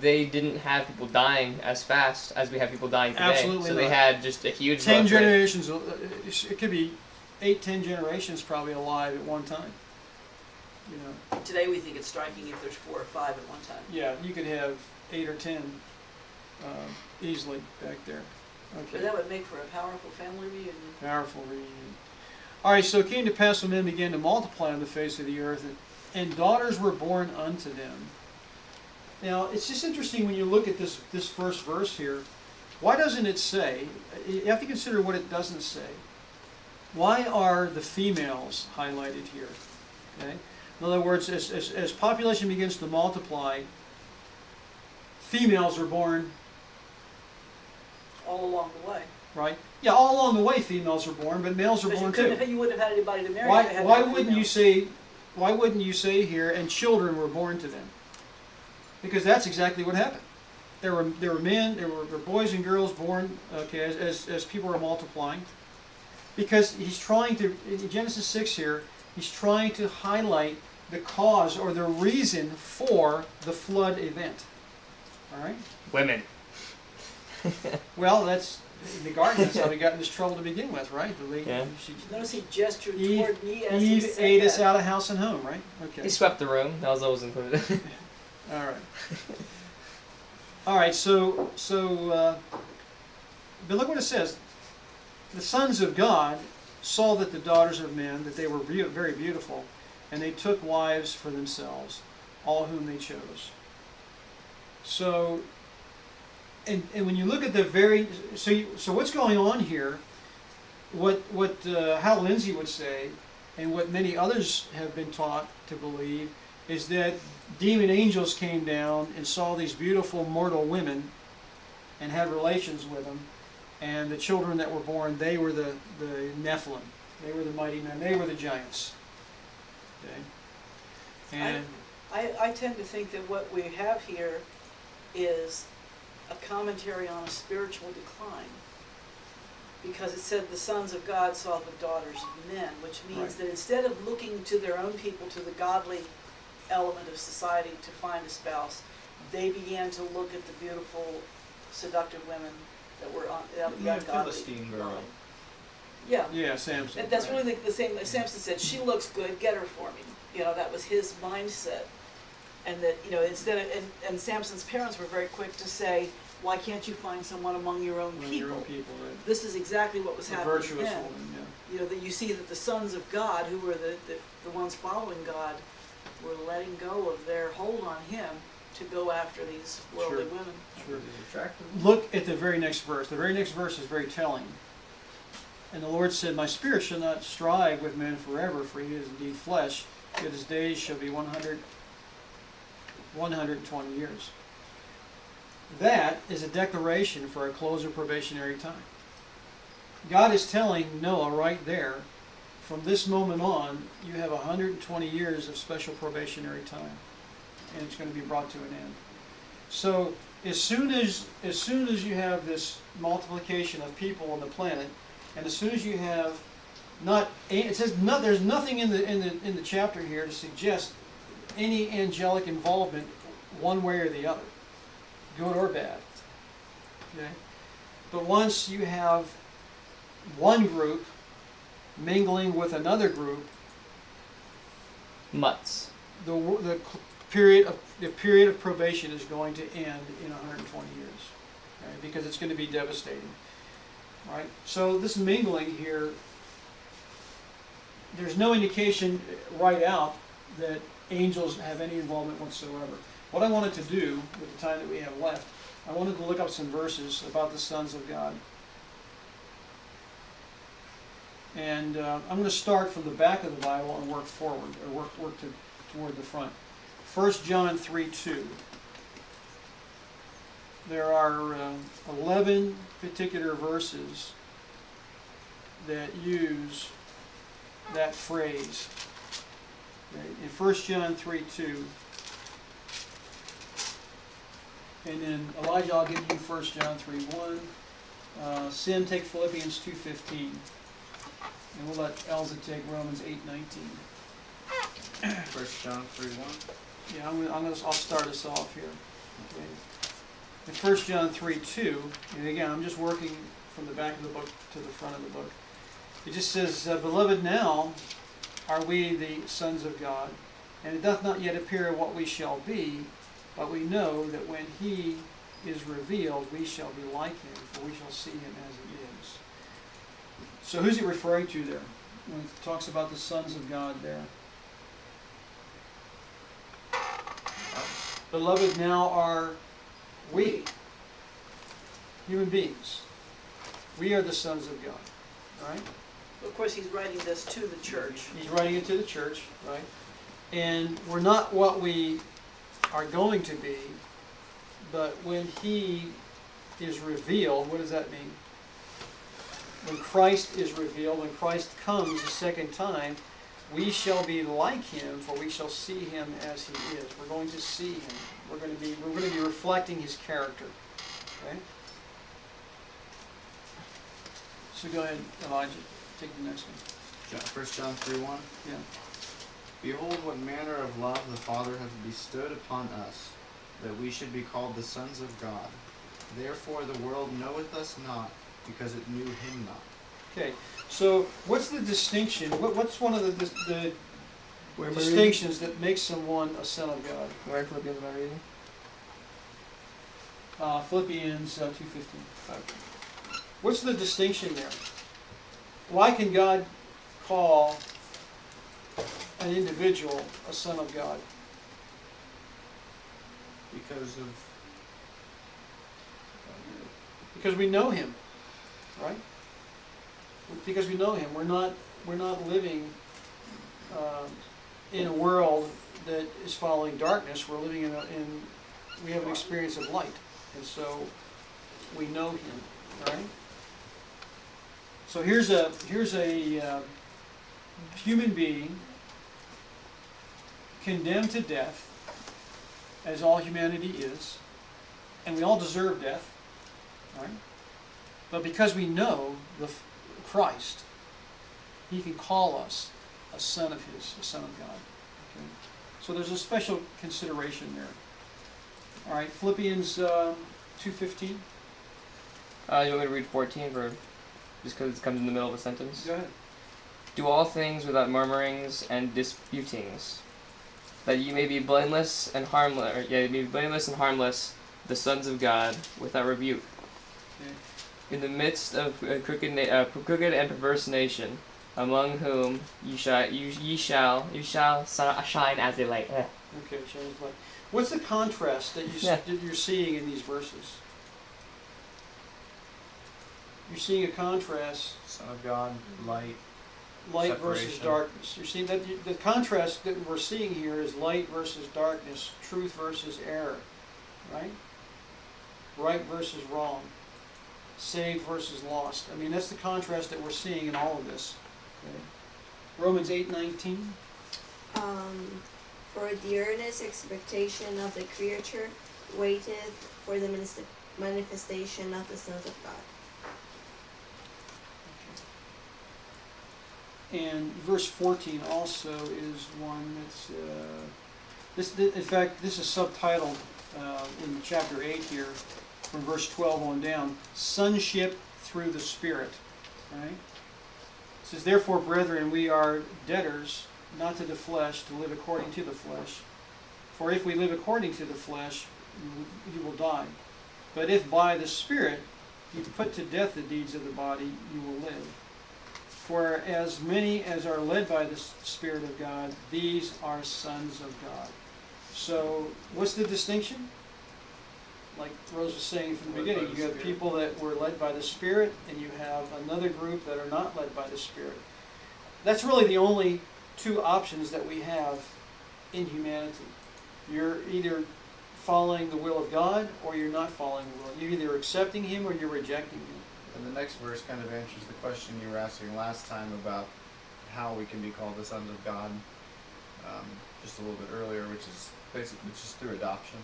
they didn't have people dying as fast as we have people dying today. Absolutely so they not. had just a huge 10 growth rate. generations, it could be 8-10 generations probably alive at one time. Today we think it's striking if there's 4 or 5 at one time. Yeah, you could have 8 or 10 easily back there. But Okay, that would make for a powerful family reunion. powerful reunion. All right, so it came to pass when men began to multiply on the face of the earth, and daughters were born unto them. Now, it's just interesting when you look at this first verse here. Why doesn't it say, you have to consider what it doesn't say. Why are the females highlighted here? Okay? In other words, as population begins to multiply, females are born, All along the way. right? Yeah, all along the way females are born, but males are Because born you couldn't too. have, you wouldn't have had anybody to marry if they had Why no wouldn't you females. say here, and children were born to them? Because that's exactly what happened. There were men, there were boys and girls born, okay, as people were multiplying. Because he's trying to, in Genesis 6 here, he's trying to highlight the cause or the reason for the flood event. All right? Women. Well, that's in the garden. That's how we got in this trouble to begin with, right? The lady, Yeah. Notice he gestured Eve, toward me as he Eve said ate us that. out of house and home, right? Okay. He swept the room. That was always included. All right. All right. So, but look what it says. The sons of God saw that the daughters of men, that they were very beautiful, and they took wives for themselves, all whom they chose. So, and when you look at the so what's going on here? What Hal Lindsey would say, and what many others have been taught to believe, is that demon angels came down and saw these beautiful mortal women and had relations with them, and the children that were born, they were the Nephilim. They were the mighty men. They were the giants. Okay? And I tend to think that what we have here is a commentary on a spiritual decline. Because it said the sons of God saw the daughters of men, which means Right. that instead of looking to their own people, to the godly element of society to find a spouse, they began to look at the beautiful, seductive women that were on the ungodly Philistine girl. line. Yeah. yeah, Samson. That's right. really the same, like Samson said, she looks good, get her for me. That was his mindset. And that, instead of, and Samson's parents were very quick to say, why can't you find someone among your own Among people? your own people, right? This is exactly what was The happening virtuous then. woman, yeah. That you see that the sons of God, who were the ones following God, were letting go of their hold on him to go after these worldly Sure. women. Sure. Attractive. Look at the very next verse. The very next verse is very telling. And the Lord said, my spirit shall not strive with man forever, for he is indeed flesh, yet his days shall be 120 years. that is a declaration for a close of probationary time. God is telling Noah right there, from this moment on, you have 120 years of special probationary time, and it's going to be brought to an end. So as soon as you have this multiplication of people on the planet, and as soon as you have it says there's nothing in the chapter here to suggest any angelic involvement one way or the other, good or bad. Okay, but once you have one group mingling with another group, Mutts. the period of probation is going to end in 120 years, okay? Because it's going to be devastating. Right? So this mingling here, there's no indication right out that angels have any involvement whatsoever. What I wanted to do with the time that we have left, I wanted to look up some verses about the sons of God. And I'm going to start from the back of the Bible and work forward, or work toward the front. 1 John 3:2. There are 11 particular verses that use that phrase. Okay? In 1 John 3:2, and then Elijah, I'll give you 1 John 3:1. Sim, take Philippians 2:15. And we'll let Elza take Romans 8:19. 1 John 3:1. Yeah, I'll start us off here. Okay. In 1 John 3:2, and again, I'm just working from the back of the book to the front of the book. It just says, "Beloved, now are we the sons of God, and it doth not yet appear what we shall be, but we know that when He is revealed, we shall be like Him, for we shall see Him as He is." So who's he referring to there when he talks about the sons of God there? Beloved, now are we, human beings. We are the sons of God, right? Of course, he's writing this to the church. He's writing it to the church, right? And we're not what we are going to be, but when He is revealed, what does that mean? When Christ is revealed, when Christ comes the second time, we shall be like Him, for we shall see Him as He is. We're going to see Him. We're going to be reflecting His character. Okay? So go ahead, Elijah. Take the next one. 1 John 3:1. Yeah. Behold, what manner of love the Father hath bestowed upon us, that we should be called the sons of God. Therefore the world knoweth us not, because it knew Him not. Okay. So what's the distinction? What's one of the distinctions that makes someone a son of God? Where Philippians am I reading? Philippians 2:15. What's the distinction there? Why can God call an individual a son of God? Because we know Him, right? Because we know Him. We're not living in a world that is following darkness. We're living we have an experience of light, and so we know Him, right? So here's a human being condemned to death, as all humanity is, and we all deserve death, right? But because we know Christ, He can call us a son of His, a son of God. Okay? So there's a special consideration there. All right, Philippians 2:15. You want me to read 14 for just because it comes in the middle of a sentence? Go ahead. Do all things without murmurings and disputings, that ye may be blameless and harmless, the sons of God, without rebuke, Okay. in the midst of a crooked and perverse nation, among whom ye shall shine as a light. Okay, change light. What's the contrast that you're seeing in these verses? You're seeing a contrast. Son of God, light. Light versus Separation. darkness. You're seeing that the contrast that we're seeing here is light versus darkness, truth versus error, right? right versus wrong, saved versus lost. I mean, that's the contrast that we're seeing in all of this. Okay. Romans 8:19. For the earnest expectation of the creature waiteth for the manifestation of the sons of God. And verse 14 also is one that's in fact, this is subtitled in chapter 8 here, from verse 12 on down, sonship through the Spirit. Right? It says, therefore, brethren, we are debtors, not to the flesh, to live according to the flesh. For if we live according to the flesh, you will die. But if by the Spirit you put to death the deeds of the body, you will live. For as many as are led by the Spirit of God, these are sons of God. So, what's the distinction? Like Rose was saying from the beginning, you have people that were led by the Spirit, and you have another group that are not led by the Spirit. That's really the only two options that we have in humanity. You're either following the will of God, or you're not following the will. You're either accepting Him or you're rejecting Him. And the next verse kind of answers the question you were asking last time about how we can be called the sons of God, just a little bit earlier, which is basically just through adoption.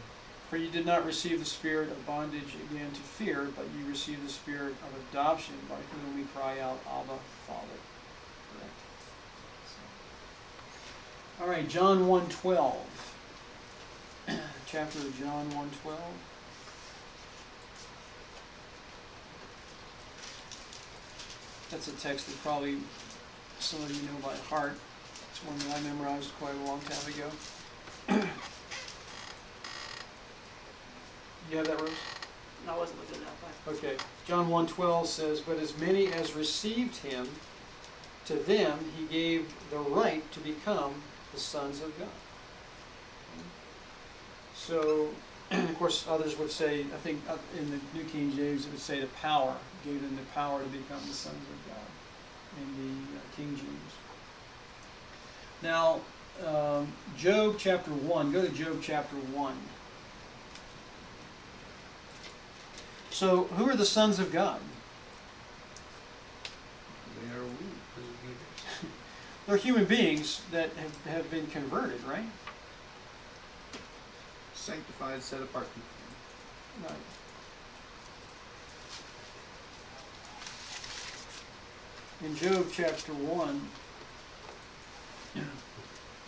For you did not receive the spirit of bondage again to fear, but you received the spirit of adoption, by whom we cry out, Abba, Father. Correct. All right, John 1:12. Chapter of John 1:12. That's a text that probably some of you know by heart. It's one that I memorized quite a long time ago. You have that, Rose? No, I wasn't looking that way. Okay. John 1:12 says, but as many as received Him, to them He gave the right to become the sons of God. So, of course, others would say, I think in the New King James it would say the power, gave them the power to become the sons of God in the King James. Now, Job chapter 1, go to Job chapter 1. So, who are the sons of God? They are we. They're human beings that have been converted, right? Sanctified, set apart people. Right. In Job chapter 1,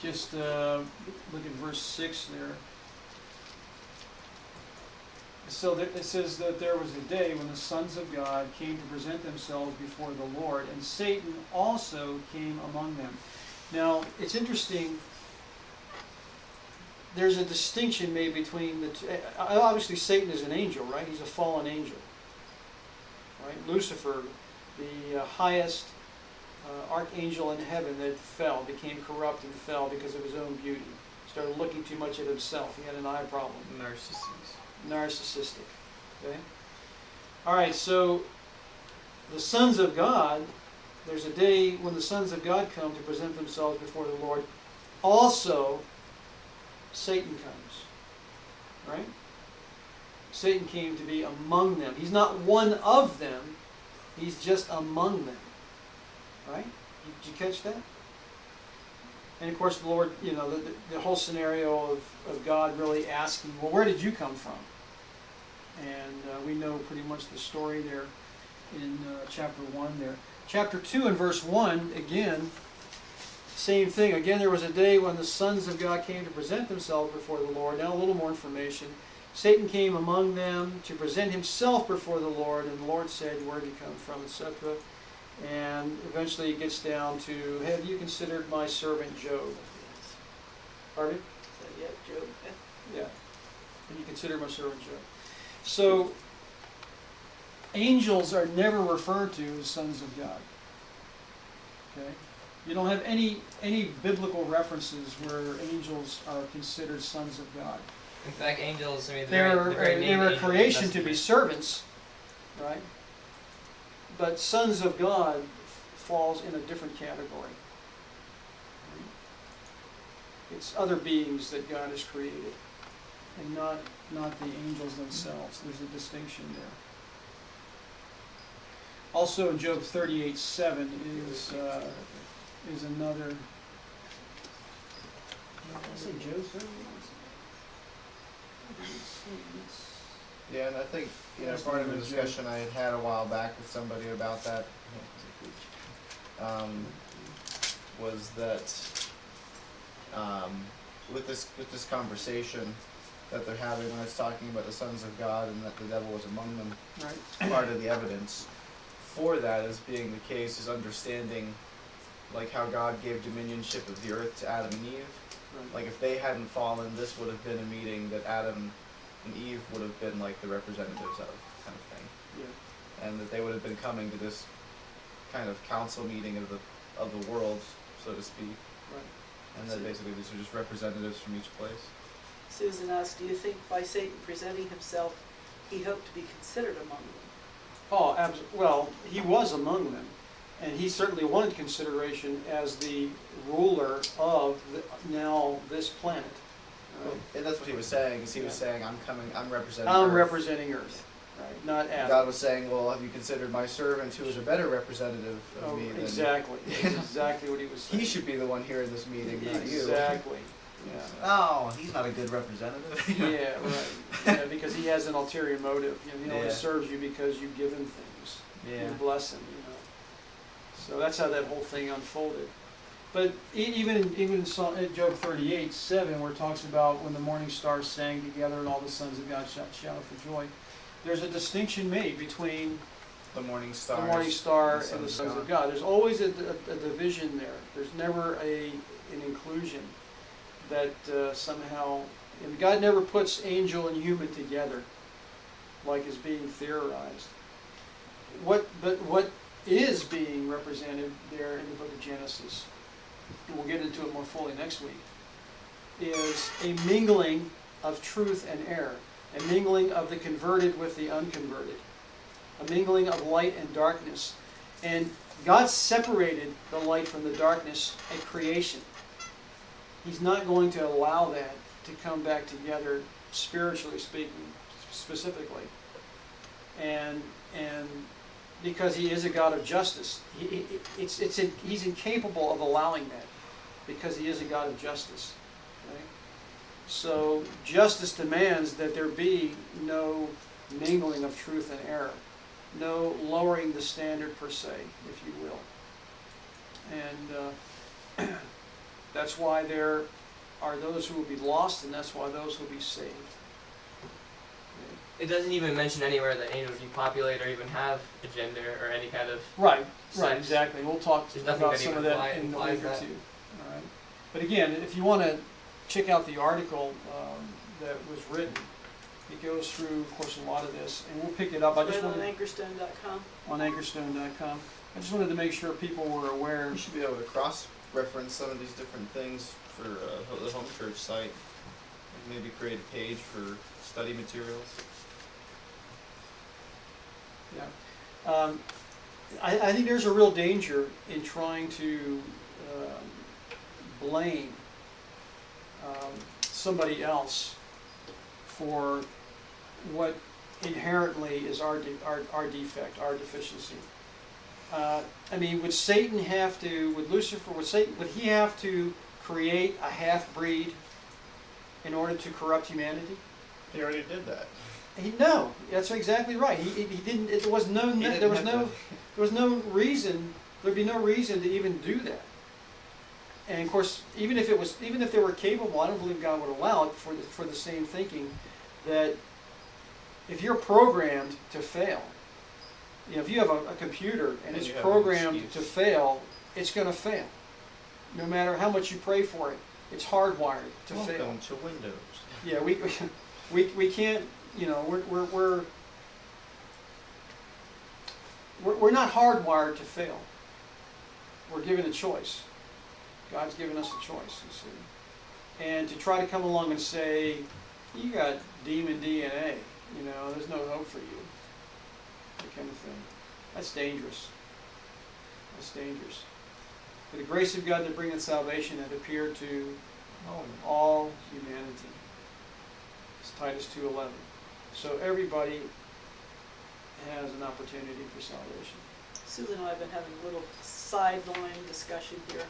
just look at verse 6 there. So it says that there was a day when the sons of God came to present themselves before the Lord, and Satan also came among them. Now, it's interesting. There's a distinction made between the two. Obviously, Satan is an angel, right? He's a fallen angel. Right? Lucifer, the highest archangel in heaven that fell, became corrupt and fell because of his own beauty. Started looking too much at himself. He had an eye problem. Narcissistic. Okay? Alright, so the sons of God, there's a day when the sons of God come to present themselves before the Lord. Also, Satan comes. Right? Satan came to be among them. He's not one of them. He's just among them. Right? Did you catch that? And of course the Lord, the whole scenario of God really asking, well, where did you come from? And we know pretty much the story there in chapter 1 there. Chapter 2 and verse 1, again, same thing. Again, there was a day when the sons of God came to present themselves before the Lord. Now a little more information. Satan came among them to present himself before the Lord, and the Lord said, where did he come from, etc. And eventually it gets down to, have you considered my servant Job? Pardon? So, yeah, Job. Yeah. Have you considered my servant Job? So, angels are never referred to as sons of God. Okay? You don't have any biblical references where angels are considered sons of God. In fact, angels, They're a angel creation to be messengers. servants, right? But sons of God falls in a different category. It's other beings that God has created. and not the angels themselves. There's a distinction there. Also, in Job 38:7 is another. Did I say Job 38? Yeah, and I think, part of the discussion I had a while back with somebody about that, was that, with this conversation that they're having when it's talking about the sons of God and that the devil was among them, Right. part of the evidence for that as being the case is understanding, like, how God gave dominionship of the earth to Adam and Eve. Right. Like, if they hadn't fallen, this would have been a meeting that Adam and Eve would have been like the representatives of, kind of thing. Yeah. And that they would have been coming to this kind of council meeting of the world, so to speak. Right. And that basically these are just representatives from each place. Susan asked, do you think by Satan presenting himself, he hoped to be considered among them? Oh, well, he was among them, and he certainly wanted consideration as the ruler of now this planet. Right? And that's what he was saying, is he was saying, I'm representing I'm Earth. representing Earth, right? Not Adam. God was saying, well, have you considered my servant who is a better representative of me than... Exactly. That's exactly what he was saying. He should be the one here in this meeting, not you. Exactly. Yeah. Oh, he's not a good representative. Yeah, right. Yeah, because he has an ulterior motive. He only Yeah. serves you because you give him things. Yeah. You bless him, So that's how that whole thing unfolded. But even in Job 38:7, where it talks about when the morning stars sang together and all the sons of God shouted for joy, there's a distinction made between The morning stars. the morning star and the sons of God. There's always a division there. There's never an inclusion that somehow, and God never puts angel and human together like is being theorized. But what is being represented there in the book of Genesis, and we'll get into it more fully next week, is a mingling of truth and error, a mingling of the converted with the unconverted, a mingling of light and darkness. And God separated the light from the darkness at creation. He's not going to allow that to come back together, spiritually speaking, specifically. And because he is a God of justice, he's incapable of allowing that, because he is a God of justice. Right? So justice demands that there be no mingling of truth and error, no lowering the standard per se, if you will. And that's why there are those who will be lost, and that's why those will be saved. It doesn't even mention anywhere that angels depopulate or even have a gender or any kind of Right, sex. exactly. We'll talk There's nothing about that some even of that in a implies week or that. two. All right. But again, if you want to check out the article that was written, it goes through, of course, a lot of this, and we'll pick it up. I just Right on wanted anchorstone.com. on anchorstone.com. I just wanted to make sure people were aware. You should be able to cross-reference some of these different things for the home church site. And maybe create a page for study materials. Yeah. I think there's a real danger in trying to blame somebody else for what inherently is our defect, our deficiency. I mean, would Satan have to, would Lucifer, would he have to create a half-breed in order to corrupt humanity? He already did that. No, that's exactly right. He didn't. There was no reason. There'd be no reason to even do that. And of course, even if they were capable, I don't believe God would allow it for the same thinking that if you're programmed to fail, if you have a computer and it's programmed to fail, it's going to fail. No matter how much you pray for it, it's hardwired to fail. Welcome to Windows. Yeah, we can't. We're not hardwired to fail. We're given a choice. God's given us a choice, you see. And to try to come along and say, you got demon DNA, there's no hope for you. That kind of thing. That's dangerous. That's dangerous. For the grace of God that bringeth salvation had appeared to all humanity. It's Titus 2:11. So everybody has an opportunity for salvation. Susan and I have been having a little sideline discussion here,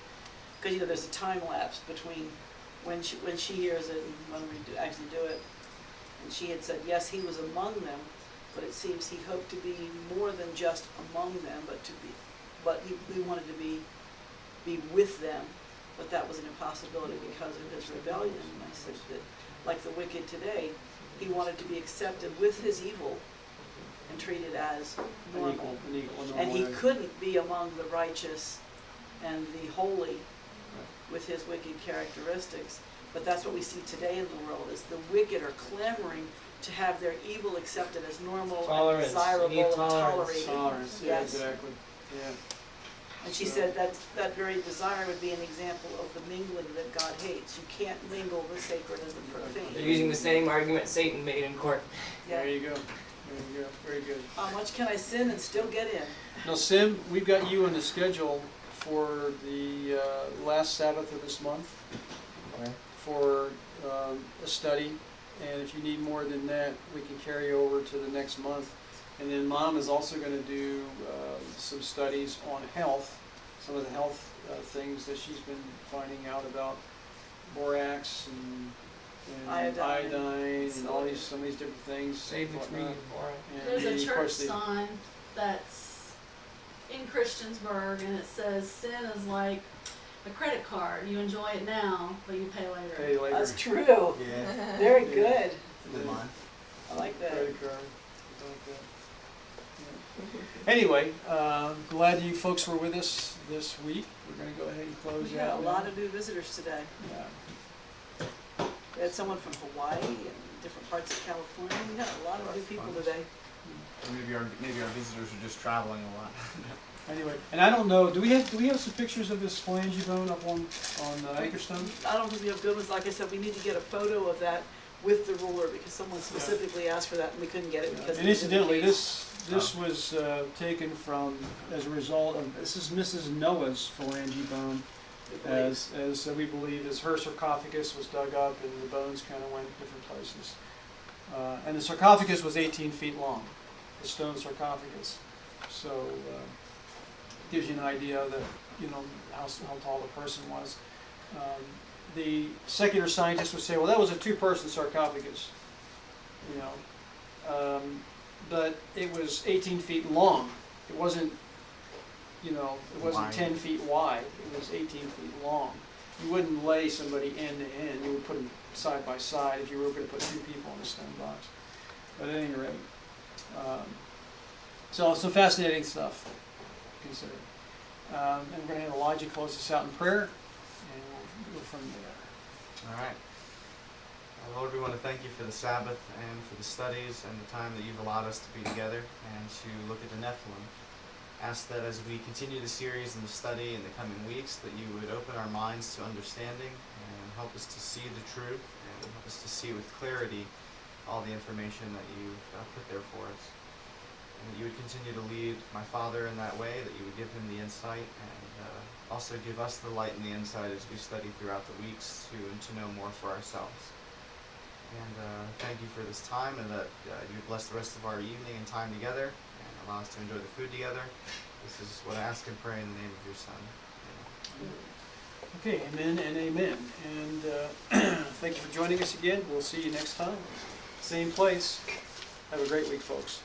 because you know there's a time lapse between when she hears it and when we actually do it. And she had said yes, he was among them, but it seems he hoped to be more than just among them, but he wanted to be with them, but that was an impossibility because of his rebellion. And I said that, like the wicked today, he wanted to be accepted with his evil and treated as normal. And he couldn't be among the righteous and the holy with his wicked characteristics. But that's what we see today in the world, is the wicked are clamoring to have their evil accepted as normal Tolerance. and desirable You need and tolerance. tolerated. Tolerance, yeah, Yes. exactly. Yeah. And she said that very desire would be an example of the mingling that God hates. You can't mingle the sacred and the They're profane. using the same argument Satan made in court. Yeah. There you go. There you go. Very good. How much can I sin and still get in? Now, Sim, we've got you on the schedule for the last Sabbath of this month for a study. And if you need more than that, we can carry over to the next month. And then Mom is also going to do some studies on health, some of the health things that she's been finding out about borax and iodine and all these, some of these different things. Save the tree whatnot. for it. And There's a of church course the- sign that's in Christiansburg, and it says sin is like a credit card. You enjoy it now, but you pay later. Pay later. That's true. Yeah. Very Yeah. good. Good line. I like that. Credit card. I like that. Yeah. Anyway, glad you folks were with us this week. We're going to go ahead and close We out had a now. lot of new visitors today. Yeah. We had someone from Hawaii and different parts of California. We had a lot of new people today. Or maybe our visitors are just traveling a lot. Anyway, and I don't know. Do we have some pictures of this phalange bone up on Anchorstone? I don't think we have good ones. Like I said, we need to get a photo of that with the ruler because someone specifically asked for that and we couldn't get it because And it was in the incidentally, case. this was taken from as a result of this is Mrs. Noah's phalange bone, We believe. as we believe, as her sarcophagus was dug up and the bones kind of went different places. And the sarcophagus was 18 feet long, the stone sarcophagus. So gives you an idea that how tall the person was. The secular scientists would say, well, that was a two-person sarcophagus, but it was 18 feet long. It wasn't, it wasn't Wide. 10 feet wide. It was 18 feet long. You wouldn't lay somebody end to end. You would put them side by side if you were going to put two people in a stone box. But at any rate, so some fascinating stuff to consider. And we're going to have Elijah close us out in prayer, and we'll go from there. All right. Lord, we want to thank you for the Sabbath and for the studies and the time that you've allowed us to be together and to look at the Nephilim. Ask that as we continue the series and the study in the coming weeks, that you would open our minds to understanding and help us to see the truth and help us to see with clarity all the information that you've put there for us. And that you would continue to lead my father in that way, that you would give him the insight and also give us the light and the insight as we study throughout the weeks to know more for ourselves. And thank you for this time, and that you would bless the rest of our evening and time together and allow us to enjoy the food together. This is what I ask and pray in the name of your Son. Amen. Okay, amen and amen. And thank you for joining us again. We'll see you next time. Same place. Have a great week, folks.